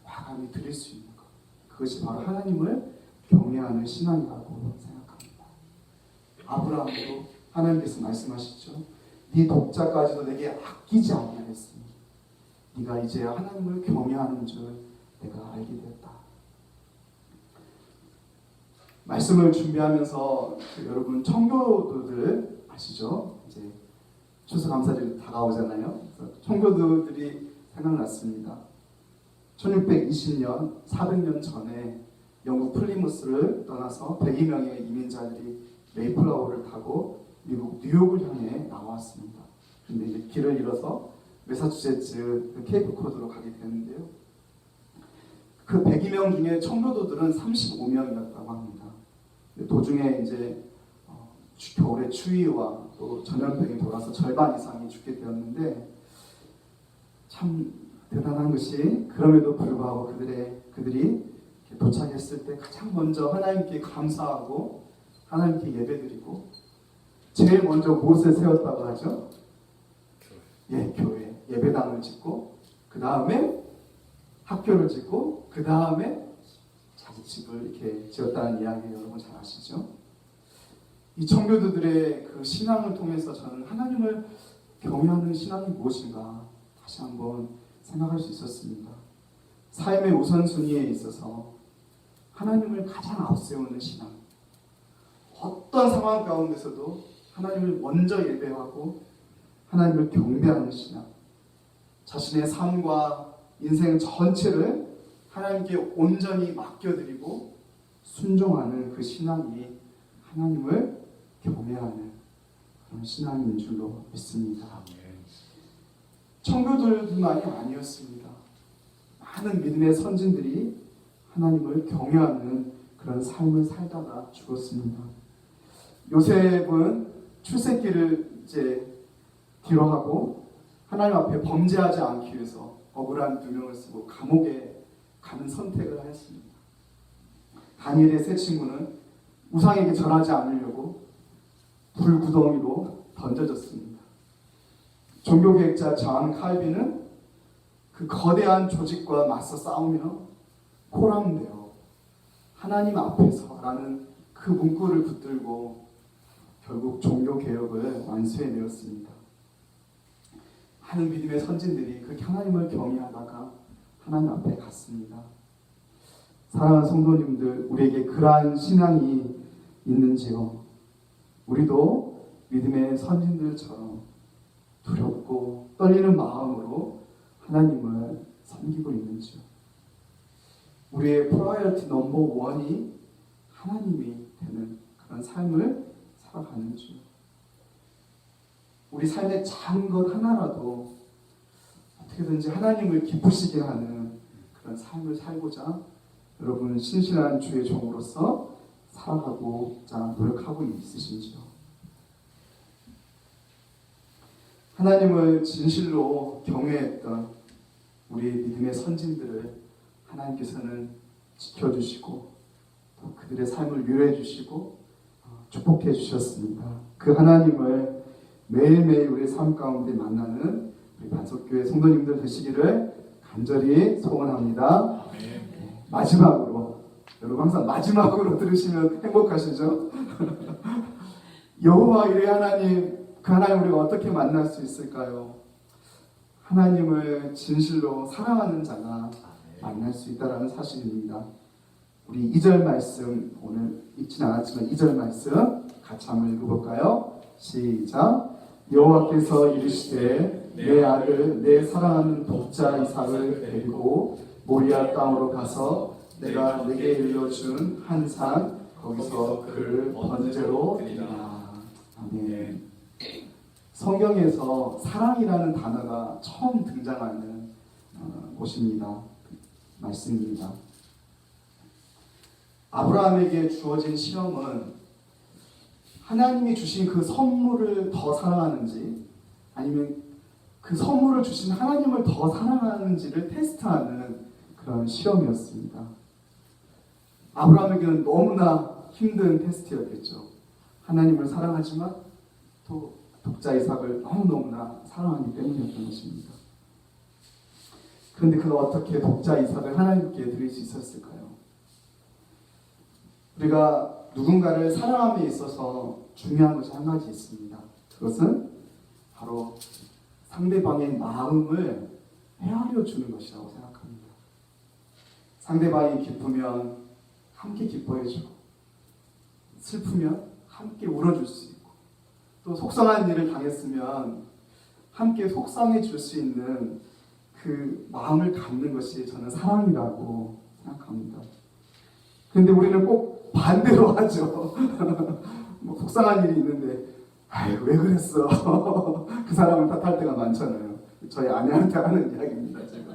과감히 드릴 수 있는 것, 그것이 바로 하나님을 경외하는 신앙이라고 생각합니다. 아브라함도 하나님께서 말씀하시죠. 네 독자까지도 내게 아끼지 아니하였으니 네가 이제야 하나님을 경외하는 줄 내가 알게 되었다. 말씀을 준비하면서 여러분 청교도들 아시죠? 이제 추수감사절이 다가오잖아요. 그래서 청교도들이 생각났습니다. 1620년, 400년 전에 영국 플리무스를 떠나서 102명의 이민자들이 메이플라워를 타고 미국 뉴욕을 향해 나왔습니다. 근데 이제 길을 잃어서 매사추세츠 케이프 코드로 가게 되는데요. 그 102명 중에 청교도들은 35명이었다고 합니다. 도중에 이제 겨울의 추위와 또 전염병이 돌아서 절반 이상이 죽게 되었는데 참 대단한 것이 그럼에도 불구하고 그들이 도착했을 때 가장 먼저 하나님께 감사하고 하나님께 예배드리고 제일 먼저 무엇을 세웠다고 하죠? 교회 예배당을 짓고 그 다음에 학교를 짓고 그 다음에 자기집을 이렇게 지었다는 이야기 여러분 잘 아시죠? 이 청교도들의 그 신앙을 통해서 저는 하나님을 경외하는 신앙이 무엇인가 다시 한번 생각할 수 있었습니다. 삶의 우선순위에 있어서 하나님을 가장 앞세우는 신앙, 어떤 상황 가운데서도 하나님을 먼저 예배하고 하나님을 경배하는 신앙, 자신의 삶과 인생 전체를 하나님께 온전히 맡겨드리고 순종하는 그 신앙이 하나님을 경외하는 그런 신앙인 줄로 믿습니다. 청교도들만이 아니었습니다. 많은 믿음의 선진들이 하나님을 경외하는 그런 삶을 살다가 죽었습니다. 요셉은 출세기를 이제 뒤로하고 하나님 앞에 범죄하지 않기 위해서 억울한 누명을 쓰고 감옥에 가는 선택을 하였습니다. 다니엘의 세 친구는 우상에게 절하지 않으려고 불구덩이로 던져졌습니다. 종교개혁자 좌한 칼빈은 그 거대한 조직과 맞서 싸우며 코람되어 하나님 앞에서라는 그 문구를 붙들고 결국 종교개혁을 완수해내었습니다. 많은 믿음의 선진들이 그렇게 하나님을 경외하다가 하나님 앞에 갔습니다. 사랑하는 성도님들, 우리에게 그러한 신앙이 있는지요? 우리도 믿음의 선진들처럼 두렵고 떨리는 마음으로 하나님을 섬기고 있는지요? 우리의 프라이어티 넘버 원이 하나님이 되는 그런 삶을 살아가는지요? 우리 삶의 작은 것 하나라도 어떻게든지 하나님을 기쁘시게 하는 그런 삶을 살고자 여러분 신실한 주의 종으로서 살아가고자 노력하고 있으신지요? 하나님을 진실로 경외했던 우리 믿음의 선진들을 하나님께서는 지켜주시고 또 그들의 삶을 위로해 주시고 축복해 주셨습니다. 그 하나님을 매일매일 우리의 삶 가운데 만나는 우리 반석교회 성도님들 되시기를 간절히 소원합니다. 마지막으로, 여러분 항상 마지막으로 들으시면 행복하시죠? 여호와 이레 하나님, 그 하나님 우리가 어떻게 만날 수 있을까요? 하나님을 진실로 사랑하는 자가 만날 수 있다는 사실입니다. 우리 2절 말씀, 오늘 읽진 않았지만 2절 말씀 같이 한번 읽어볼까요? 시작. 여호와께서 이르시되 내 아들 내 사랑하는 독자 이삭을 데리고 모리아 땅으로 가서 내가 내게 일러준 한 산 거기서 그를 번제로 드리라. 아멘. 성경에서 사랑이라는 단어가 처음 등장하는 곳입니다. 말씀입니다. 아브라함에게 주어진 시험은 하나님이 주신 그 선물을 더 사랑하는지 아니면 그 선물을 주신 하나님을 더 사랑하는지를 테스트하는 그런 시험이었습니다. 아브라함에게는 너무나 힘든 테스트였겠죠. 하나님을 사랑하지만 또 독자 이삭을 너무너무나 사랑하기 때문이었던 것입니다. 그런데 그가 어떻게 독자 이삭을 하나님께 드릴 수 있었을까요? 우리가 누군가를 사랑함에 있어서 중요한 것이 한 가지 있습니다. 그것은 바로 상대방의 마음을 헤아려 주는 것이라고 생각합니다. 상대방이 기쁘면 함께 기뻐해주고 슬프면 함께 울어줄 수 있고 또 속상한 일을 당했으면 함께 속상해 줄 수 있는 그 마음을 갖는 것이 저는 사랑이라고 생각합니다. 그런데 우리는 꼭 반대로 하죠. 뭐 속상한 일이 있는데 아유 왜 그랬어. 그 사람을 탓할 때가 많잖아요. 저희 아내한테 하는 이야기입니다. 제가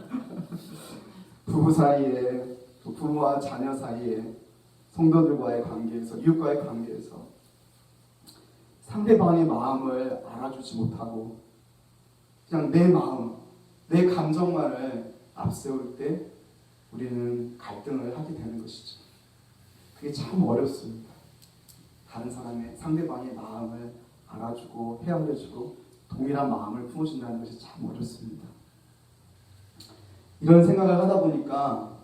부부 사이에 또 부모와 자녀 사이에 성도들과의 관계에서 이웃과의 관계에서 상대방의 마음을 알아주지 못하고 그냥 내 마음, 내 감정만을 앞세울 때 우리는 갈등을 하게 되는 것이죠. 그게 참 어렵습니다. 다른 사람의 상대방의 마음을 알아주고 헤아려주고 동일한 마음을 품어준다는 것이 참 어렵습니다. 이런 생각을 하다 보니까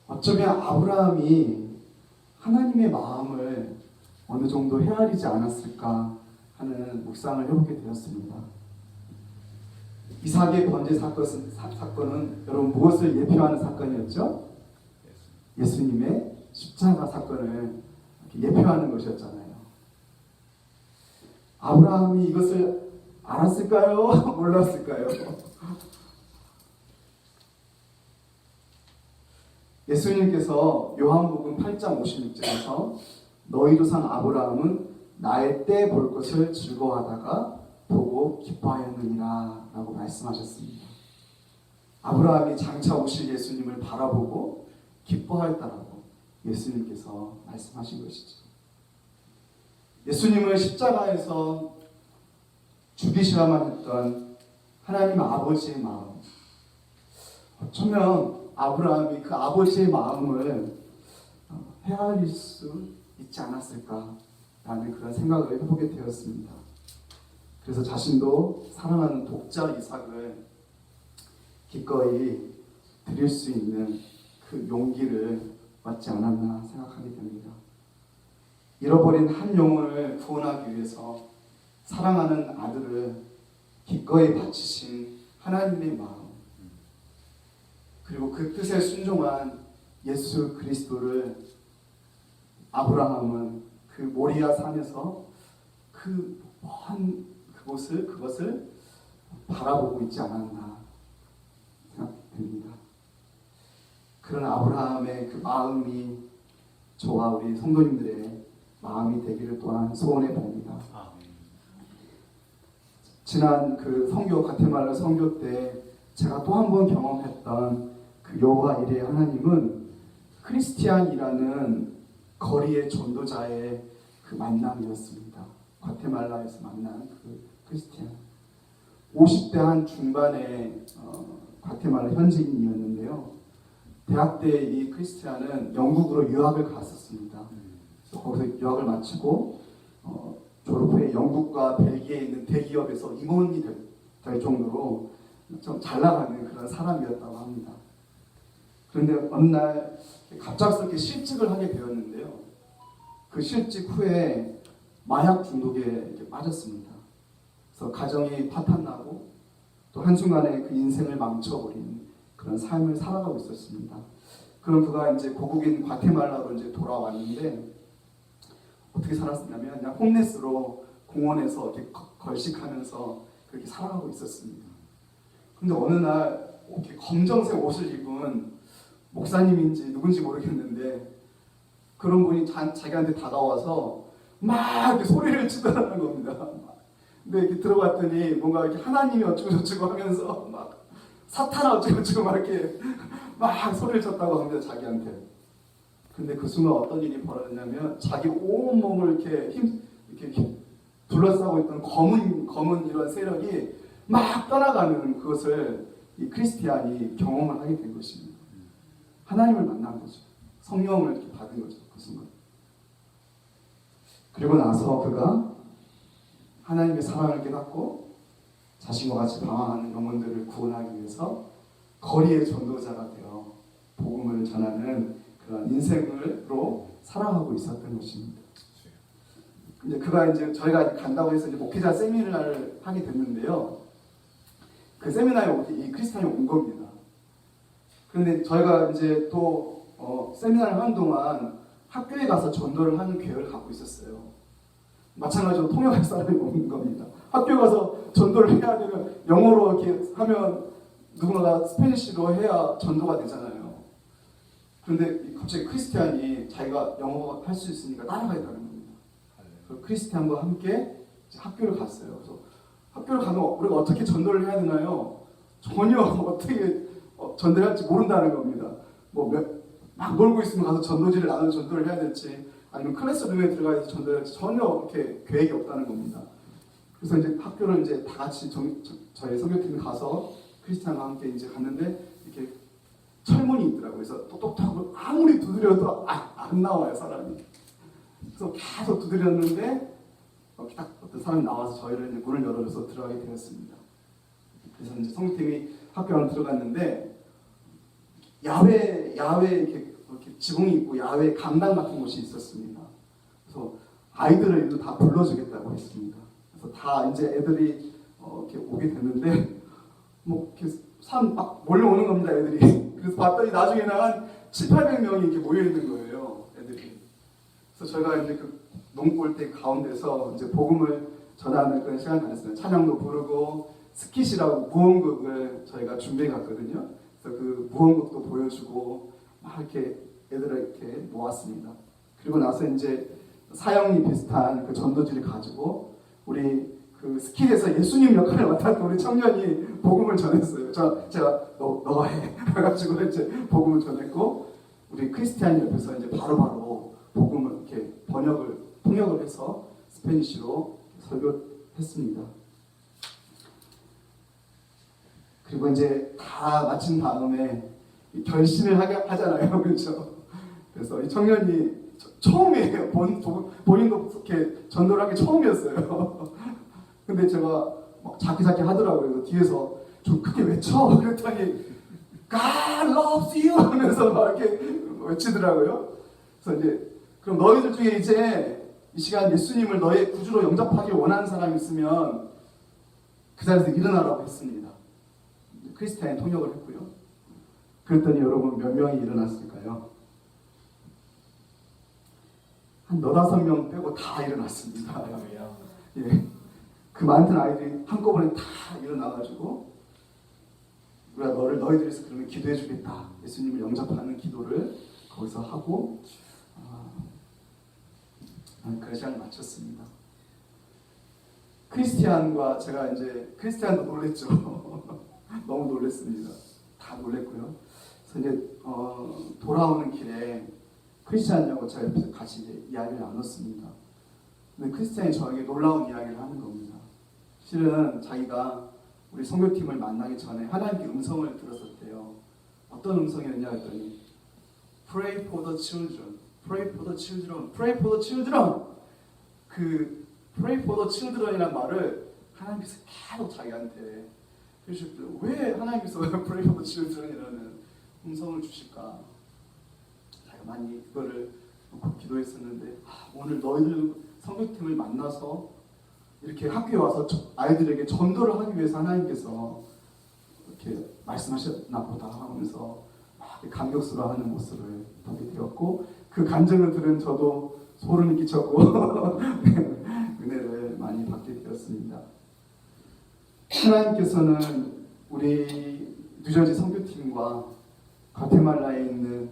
어쩌면 아브라함이 하나님의 마음을 어느 정도 헤아리지 않았을까 하는 묵상을 해보게 되었습니다. 이삭의 번제 사건은 여러분 무엇을 예표하는 사건이었죠? 예수님의 십자가 사건을 예표하는 것이었잖아요. 아브라함이 이것을 알았을까요? 몰랐을까요? 예수님께서 요한복음 8장 56절에서 너희 조상 아브라함은 나의 때 볼 것을 즐거워하다가 보고 기뻐하였느니라 라고 말씀하셨습니다. 아브라함이 장차 오실 예수님을 바라보고 기뻐하였다라고 예수님께서 말씀하신 것이죠. 예수님을 십자가에서 죽이셔야만 했던 하나님 아버지의 마음, 어쩌면 아브라함이 그 아버지의 마음을 헤아릴 수 있지 않았을까라는 그런 생각을 해보게 되었습니다. 그래서 자신도 사랑하는 독자 이삭을 기꺼이 드릴 수 있는 그 용기를 얻지 않았나 생각하게 됩니다. 잃어버린 한 영혼을 구원하기 위해서 사랑하는 아들을 기꺼이 바치신 하나님의 마음, 그리고 그 뜻에 순종한 예수 그리스도를 아브라함은 그 모리아 산에서 그 먼 그것을 바라보고 있지 않았나 생각됩니다. 그런 아브라함의 그 마음이 저와 우리 성도님들의 마음이 되기를 또한 소원해 봅니다. 지난 그 선교 과테말라 선교 때 제가 또 한 번 경험했던 그 여호와 이레 하나님은 크리스티안이라는 거리의 전도자의 그 만남이었습니다. 과테말라에서 만난 그 크리스티안 50대 한 중반의 과테말라 현지인이었는데요. 대학 때 이 크리스티안은 영국으로 유학을 갔었습니다. 그래서 거기서 유학을 마치고 졸업 후에 영국과 벨기에에 있는 대기업에서 임원이 될 정도로 좀 잘 나가는 그런 사람이었다고 합니다. 그런데 어느 날 갑작스럽게 실직을 하게 되었는데요. 그 실직 후에 마약 중독에 빠졌습니다. 그래서 가정이 파탄나고 또 한순간에 그 인생을 망쳐버린 그런 삶을 살아가고 있었습니다. 그럼 그가 이제 고국인 과테말라로 이제 돌아왔는데 어떻게 살았냐면 그냥 홈레스로 공원에서 이렇게 걸식하면서 그렇게 살아가고 있었습니다. 근데 어느 날 이렇게 검정색 옷을 입은 목사님인지 누군지 모르겠는데 그런 분이 자기한테 다가와서 막 이렇게 소리를 치더라는 겁니다. 근데 이렇게 들어봤더니 뭔가 이렇게 하나님이 어쩌고저쩌고 하면서 막 사탄아 어쩌고저쩌고 막 이렇게 막 소리를 쳤다고 합니다, 자기한테. 근데 그 순간 어떤 일이 벌어졌냐면 자기 온몸을 이렇게 둘러싸고 있던 검은 이런 세력이 막 떠나가는 그것을 이 크리스티안이 경험을 하게 된 것입니다. 하나님을 만난 거죠. 성령을 이렇게 받은 거죠, 그 순간. 그리고 나서 그가 하나님의 사랑을 깨닫고 자신과 같이 방황하는 영혼들을 구원하기 위해서 거리의 전도자가 되어 복음을 전하는 그런 인생으로 살아가고 있었던 것입니다. 이제 그가 이제 저희가 간다고 해서 이제 목회자 세미나를 하게 됐는데요. 그 세미나에 이 크리스찬이 온 겁니다. 그런데 저희가 이제 또 세미나를 하는 동안 학교에 가서 전도를 하는 계획을 갖고 있었어요. 마찬가지로 통역할 사람이 오는 겁니다. 학교에 가서 전도를 해야 되면 영어로 이렇게 하면 누구나 스페니쉬로 해야 전도가 되잖아요. 그런데 갑자기 크리스티안이 자기가 영어 할 수 있으니까 따라가야 되는 겁니다. 크리스티안과 함께 학교를 갔어요. 그래서 학교를 가면 우리가 어떻게 전도를 해야 되나요? 전혀 어떻게 전도를 할지 모른다는 겁니다. 막 놀고 있으면 가서 전도지를 나눠 전도를 해야 될지 아니면 클래스룸에 들어가서 전도를 할지 전혀 이렇게 계획이 없다는 겁니다. 그래서 이제 학교를 이제 다 같이 저희 선교팀이 가서 크리스찬과 함께 이제 갔는데 이렇게 철문이 있더라고요. 그래서 똑똑하고 아무리 두드려도 안 나와요, 사람이. 그래서 계속 두드렸는데 이렇게 딱 어떤 사람이 나와서 저희를 이제 문을 열어줘서 들어가게 되었습니다. 그래서 이제 성교팀이 학교 안에 들어갔는데 야외 이렇게 지붕이 있고 야외 강당 같은 곳이 있었습니다. 그래서 아이들을 일로 다 불러주겠다고 했습니다. 그래서 다 이제 애들이 이렇게 오게 됐는데 뭐 이렇게 사람 막 몰려오는 겁니다, 애들이. 그래서 봤더니 나중에는 한 700~800명이 이렇게 모여 있는 거예요, 애들이. 그래서 저희가 이제 그 농골대 가운데서 이제 복음을 전하는 그런 시간을 가졌어요. 찬양도 부르고 스킷이라고 무언극을 저희가 준비해 갔거든요. 그래서 그 무언극도 보여주고 막 이렇게 애들을 이렇게 모았습니다. 그리고 나서 이제 사형리 비슷한 그 전도지를 가지고 우리 그 스킬에서 예수님 역할을 맡았던 우리 청년이 복음을 전했어요. 제가 너가 해. 그래가지고 이제 복음을 전했고 우리 크리스티안 옆에서 이제 바로바로 복음을 이렇게 통역을 해서 스페니쉬로 설교했습니다. 그리고 이제 다 마친 다음에 결신을 하잖아요, 그렇죠? 그래서 이 청년이 처음이에요. 본인도 이렇게 전도를 하기 처음이었어요. 근데 제가 막 작게 하더라고요. 그래서 뒤에서 좀 크게 외쳐. 그랬더니 God loves you 하면서 막 이렇게 외치더라고요. 그래서 이제 그럼 너희들 중에 이제 이 시간 예수님을 너의 구주로 영접하길 원하는 사람이 있으면 그 자리에서 일어나라고 했습니다. 크리스티안 통역을 했고요. 그랬더니 여러분 몇 명이 일어났을까요? 한 4~5명 빼고 다 일어났습니다. 예. 그 많은 아이들이 한꺼번에 다 일어나가지고 우리가 너희들에서 그러면 기도해 주겠다. 예수님을 영접하는 기도를 거기서 하고 그 시간을 마쳤습니다. 크리스티안과 제가 이제 크리스티안도 놀랬죠. 너무 놀랬습니다. 다 놀랬고요. 그래서 이제 돌아오는 길에 크리스티안하고 제가 옆에서 같이 이제 이야기를 나눴습니다. 근데 크리스티안이 저에게 놀라운 이야기를 하는 겁니다. 실은 자기가 우리 선교팀을 만나기 전에 하나님께 음성을 들었었대요. 어떤 음성이었냐 했더니 Pray for the children, pray for the children, pray for the children. 그 Pray for the children이라는 말을 하나님께서 계속 자기한테 해주셨대요. 왜 하나님께서 Pray for the children이라는 음성을 주실까? 자기가 많이 그거를 놓고 기도했었는데 오늘 너희들 선교팀을 만나서 이렇게 학교에 와서 아이들에게 전도를 하기 위해서 하나님께서 이렇게 말씀하셨나 보다 하면서 막 감격스러워하는 모습을 보게 되었고 그 감정을 들은 저도 소름이 끼쳤고 은혜를 많이 받게 되었습니다. 하나님께서는 우리 뉴저지 선교팀과 과테말라에 있는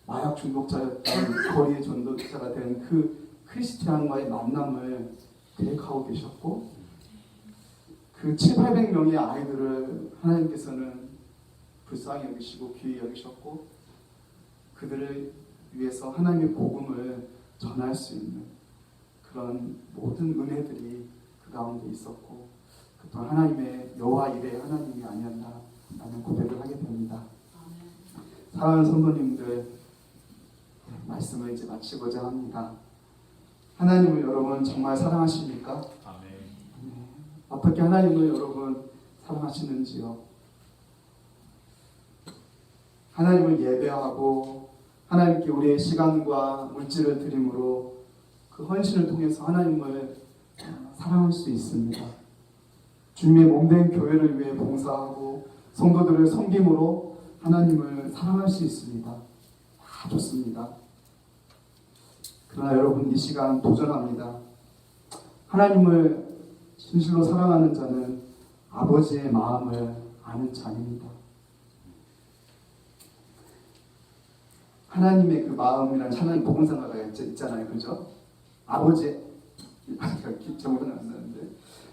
마약 중독자였던 거리의 전도자가 된 그 크리스티안과의 만남을 계획하고 계셨고 그 700~800명의 아이들을 하나님께서는 불쌍히 여기시고 귀히 여기셨고 그들을 위해서 하나님의 복음을 전할 수 있는 그런 모든 은혜들이 그 가운데 있었고 또한 하나님의 여호와 이레 하나님이 아니었나라는 고백을 하게 됩니다. 사랑하는 성도님들 말씀을 이제 마치고자 합니다. 하나님을 여러분 정말 사랑하십니까? 네. 어떻게 하나님을 여러분 사랑하시는지요? 하나님을 예배하고 하나님께 우리의 시간과 물질을 드림으로 그 헌신을 통해서 하나님을 사랑할 수 있습니다. 주님의 몸된 교회를 위해 봉사하고 성도들을 섬김으로 하나님을 사랑할 수 있습니다. 다 좋습니다. 그러나 여러분 이 시간 도전합니다. 하나님을 진실로 사랑하는 자는 아버지의 마음을 아는 자입니다. 하나님의 그 마음이란 하나님 복음상가가 있잖아요, 그죠? 아버지 제목은 안 나는데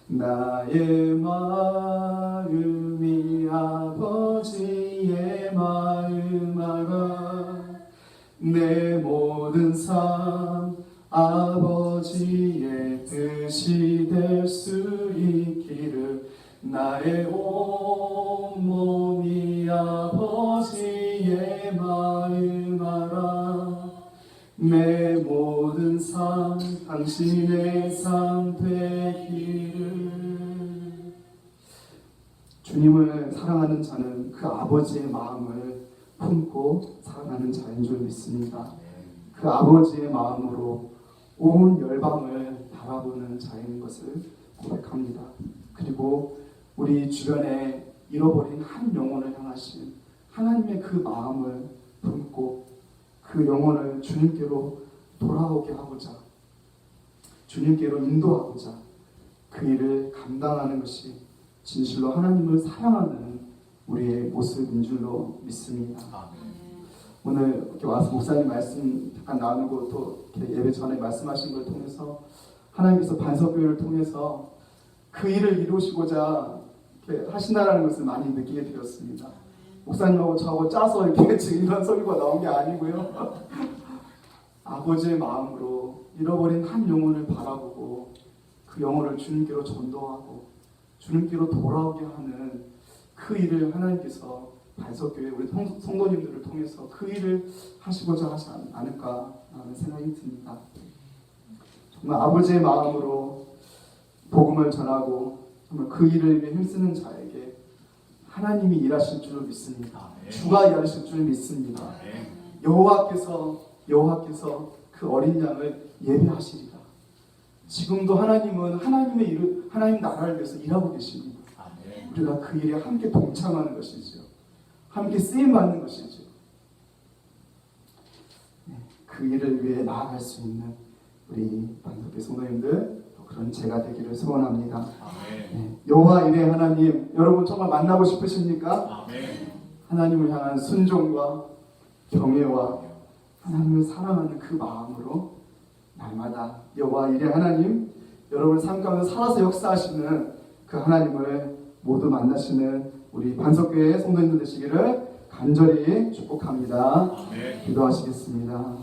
나의 마음이 아버지의 마음 알아 내 모든 삶 아버지의 뜻이 될 수 있기를 나의 온몸이 아버지의 마음 알아 내 모든 상 당신의 상 되기를. 주님을 사랑하는 자는 그 아버지의 마음을 품고 사랑하는 자인 줄 믿습니다. 그 아버지의 마음으로 온 열방을 바라보는 자인 것을 고백합니다. 그리고 우리 주변에 잃어버린 한 영혼을 향하신 하나님의 그 마음을 품고 그 영혼을 주님께로 돌아오게 하고자, 주님께로 인도하고자 그 일을 감당하는 것이 진실로 하나님을 사랑하는 우리의 모습인 줄로 믿습니다. 오늘 이렇게 와서 목사님 말씀 잠깐 나누고 또 이렇게 예배 전에 말씀하신 걸 통해서 하나님께서 반석교회를 통해서 그 일을 이루시고자 이렇게 하신다는 것을 많이 느끼게 되었습니다. 목사님하고 저하고 짜서 이렇게 지금 이런 설교가 나온 게 아니고요. 아버지의 마음으로 잃어버린 한 영혼을 바라보고 그 영혼을 주님께로 전도하고 주님께로 돌아오게 하는 그 일을 하나님께서 반석교회 우리 성도님들을 통해서 그 일을 하시고자 하지 않을까라는 생각이 듭니다. 정말 아버지의 마음으로 복음을 전하고 정말 그 일을 위해 힘쓰는 자에게 하나님이 일하실 줄 믿습니다. 주가 일하실 줄 믿습니다. 여호와께서 그 어린 양을 예배하시리라. 지금도 하나님은 하나님 나라를 위해서 일하고 계십니다. 우리가 그 일에 함께 동참하는 것이죠. 함께 쓰임 받는 것이죠. 그 일을 위해 나아갈 수 있는 우리 반석교 성도님들 그런 제가 되기를 소원합니다. 여호와 이레 하나님, 여러분 정말 만나고 싶으십니까? 하나님을 향한 순종과 경외와 하나님을 사랑하는 그 마음으로 날마다 여호와 이레 하나님, 여러분 삶 가운데 살아서 역사하시는 그 하나님을 모두 만나시는 우리 반석교회 성도님들 되시기를 간절히 축복합니다. 기도하시겠습니다.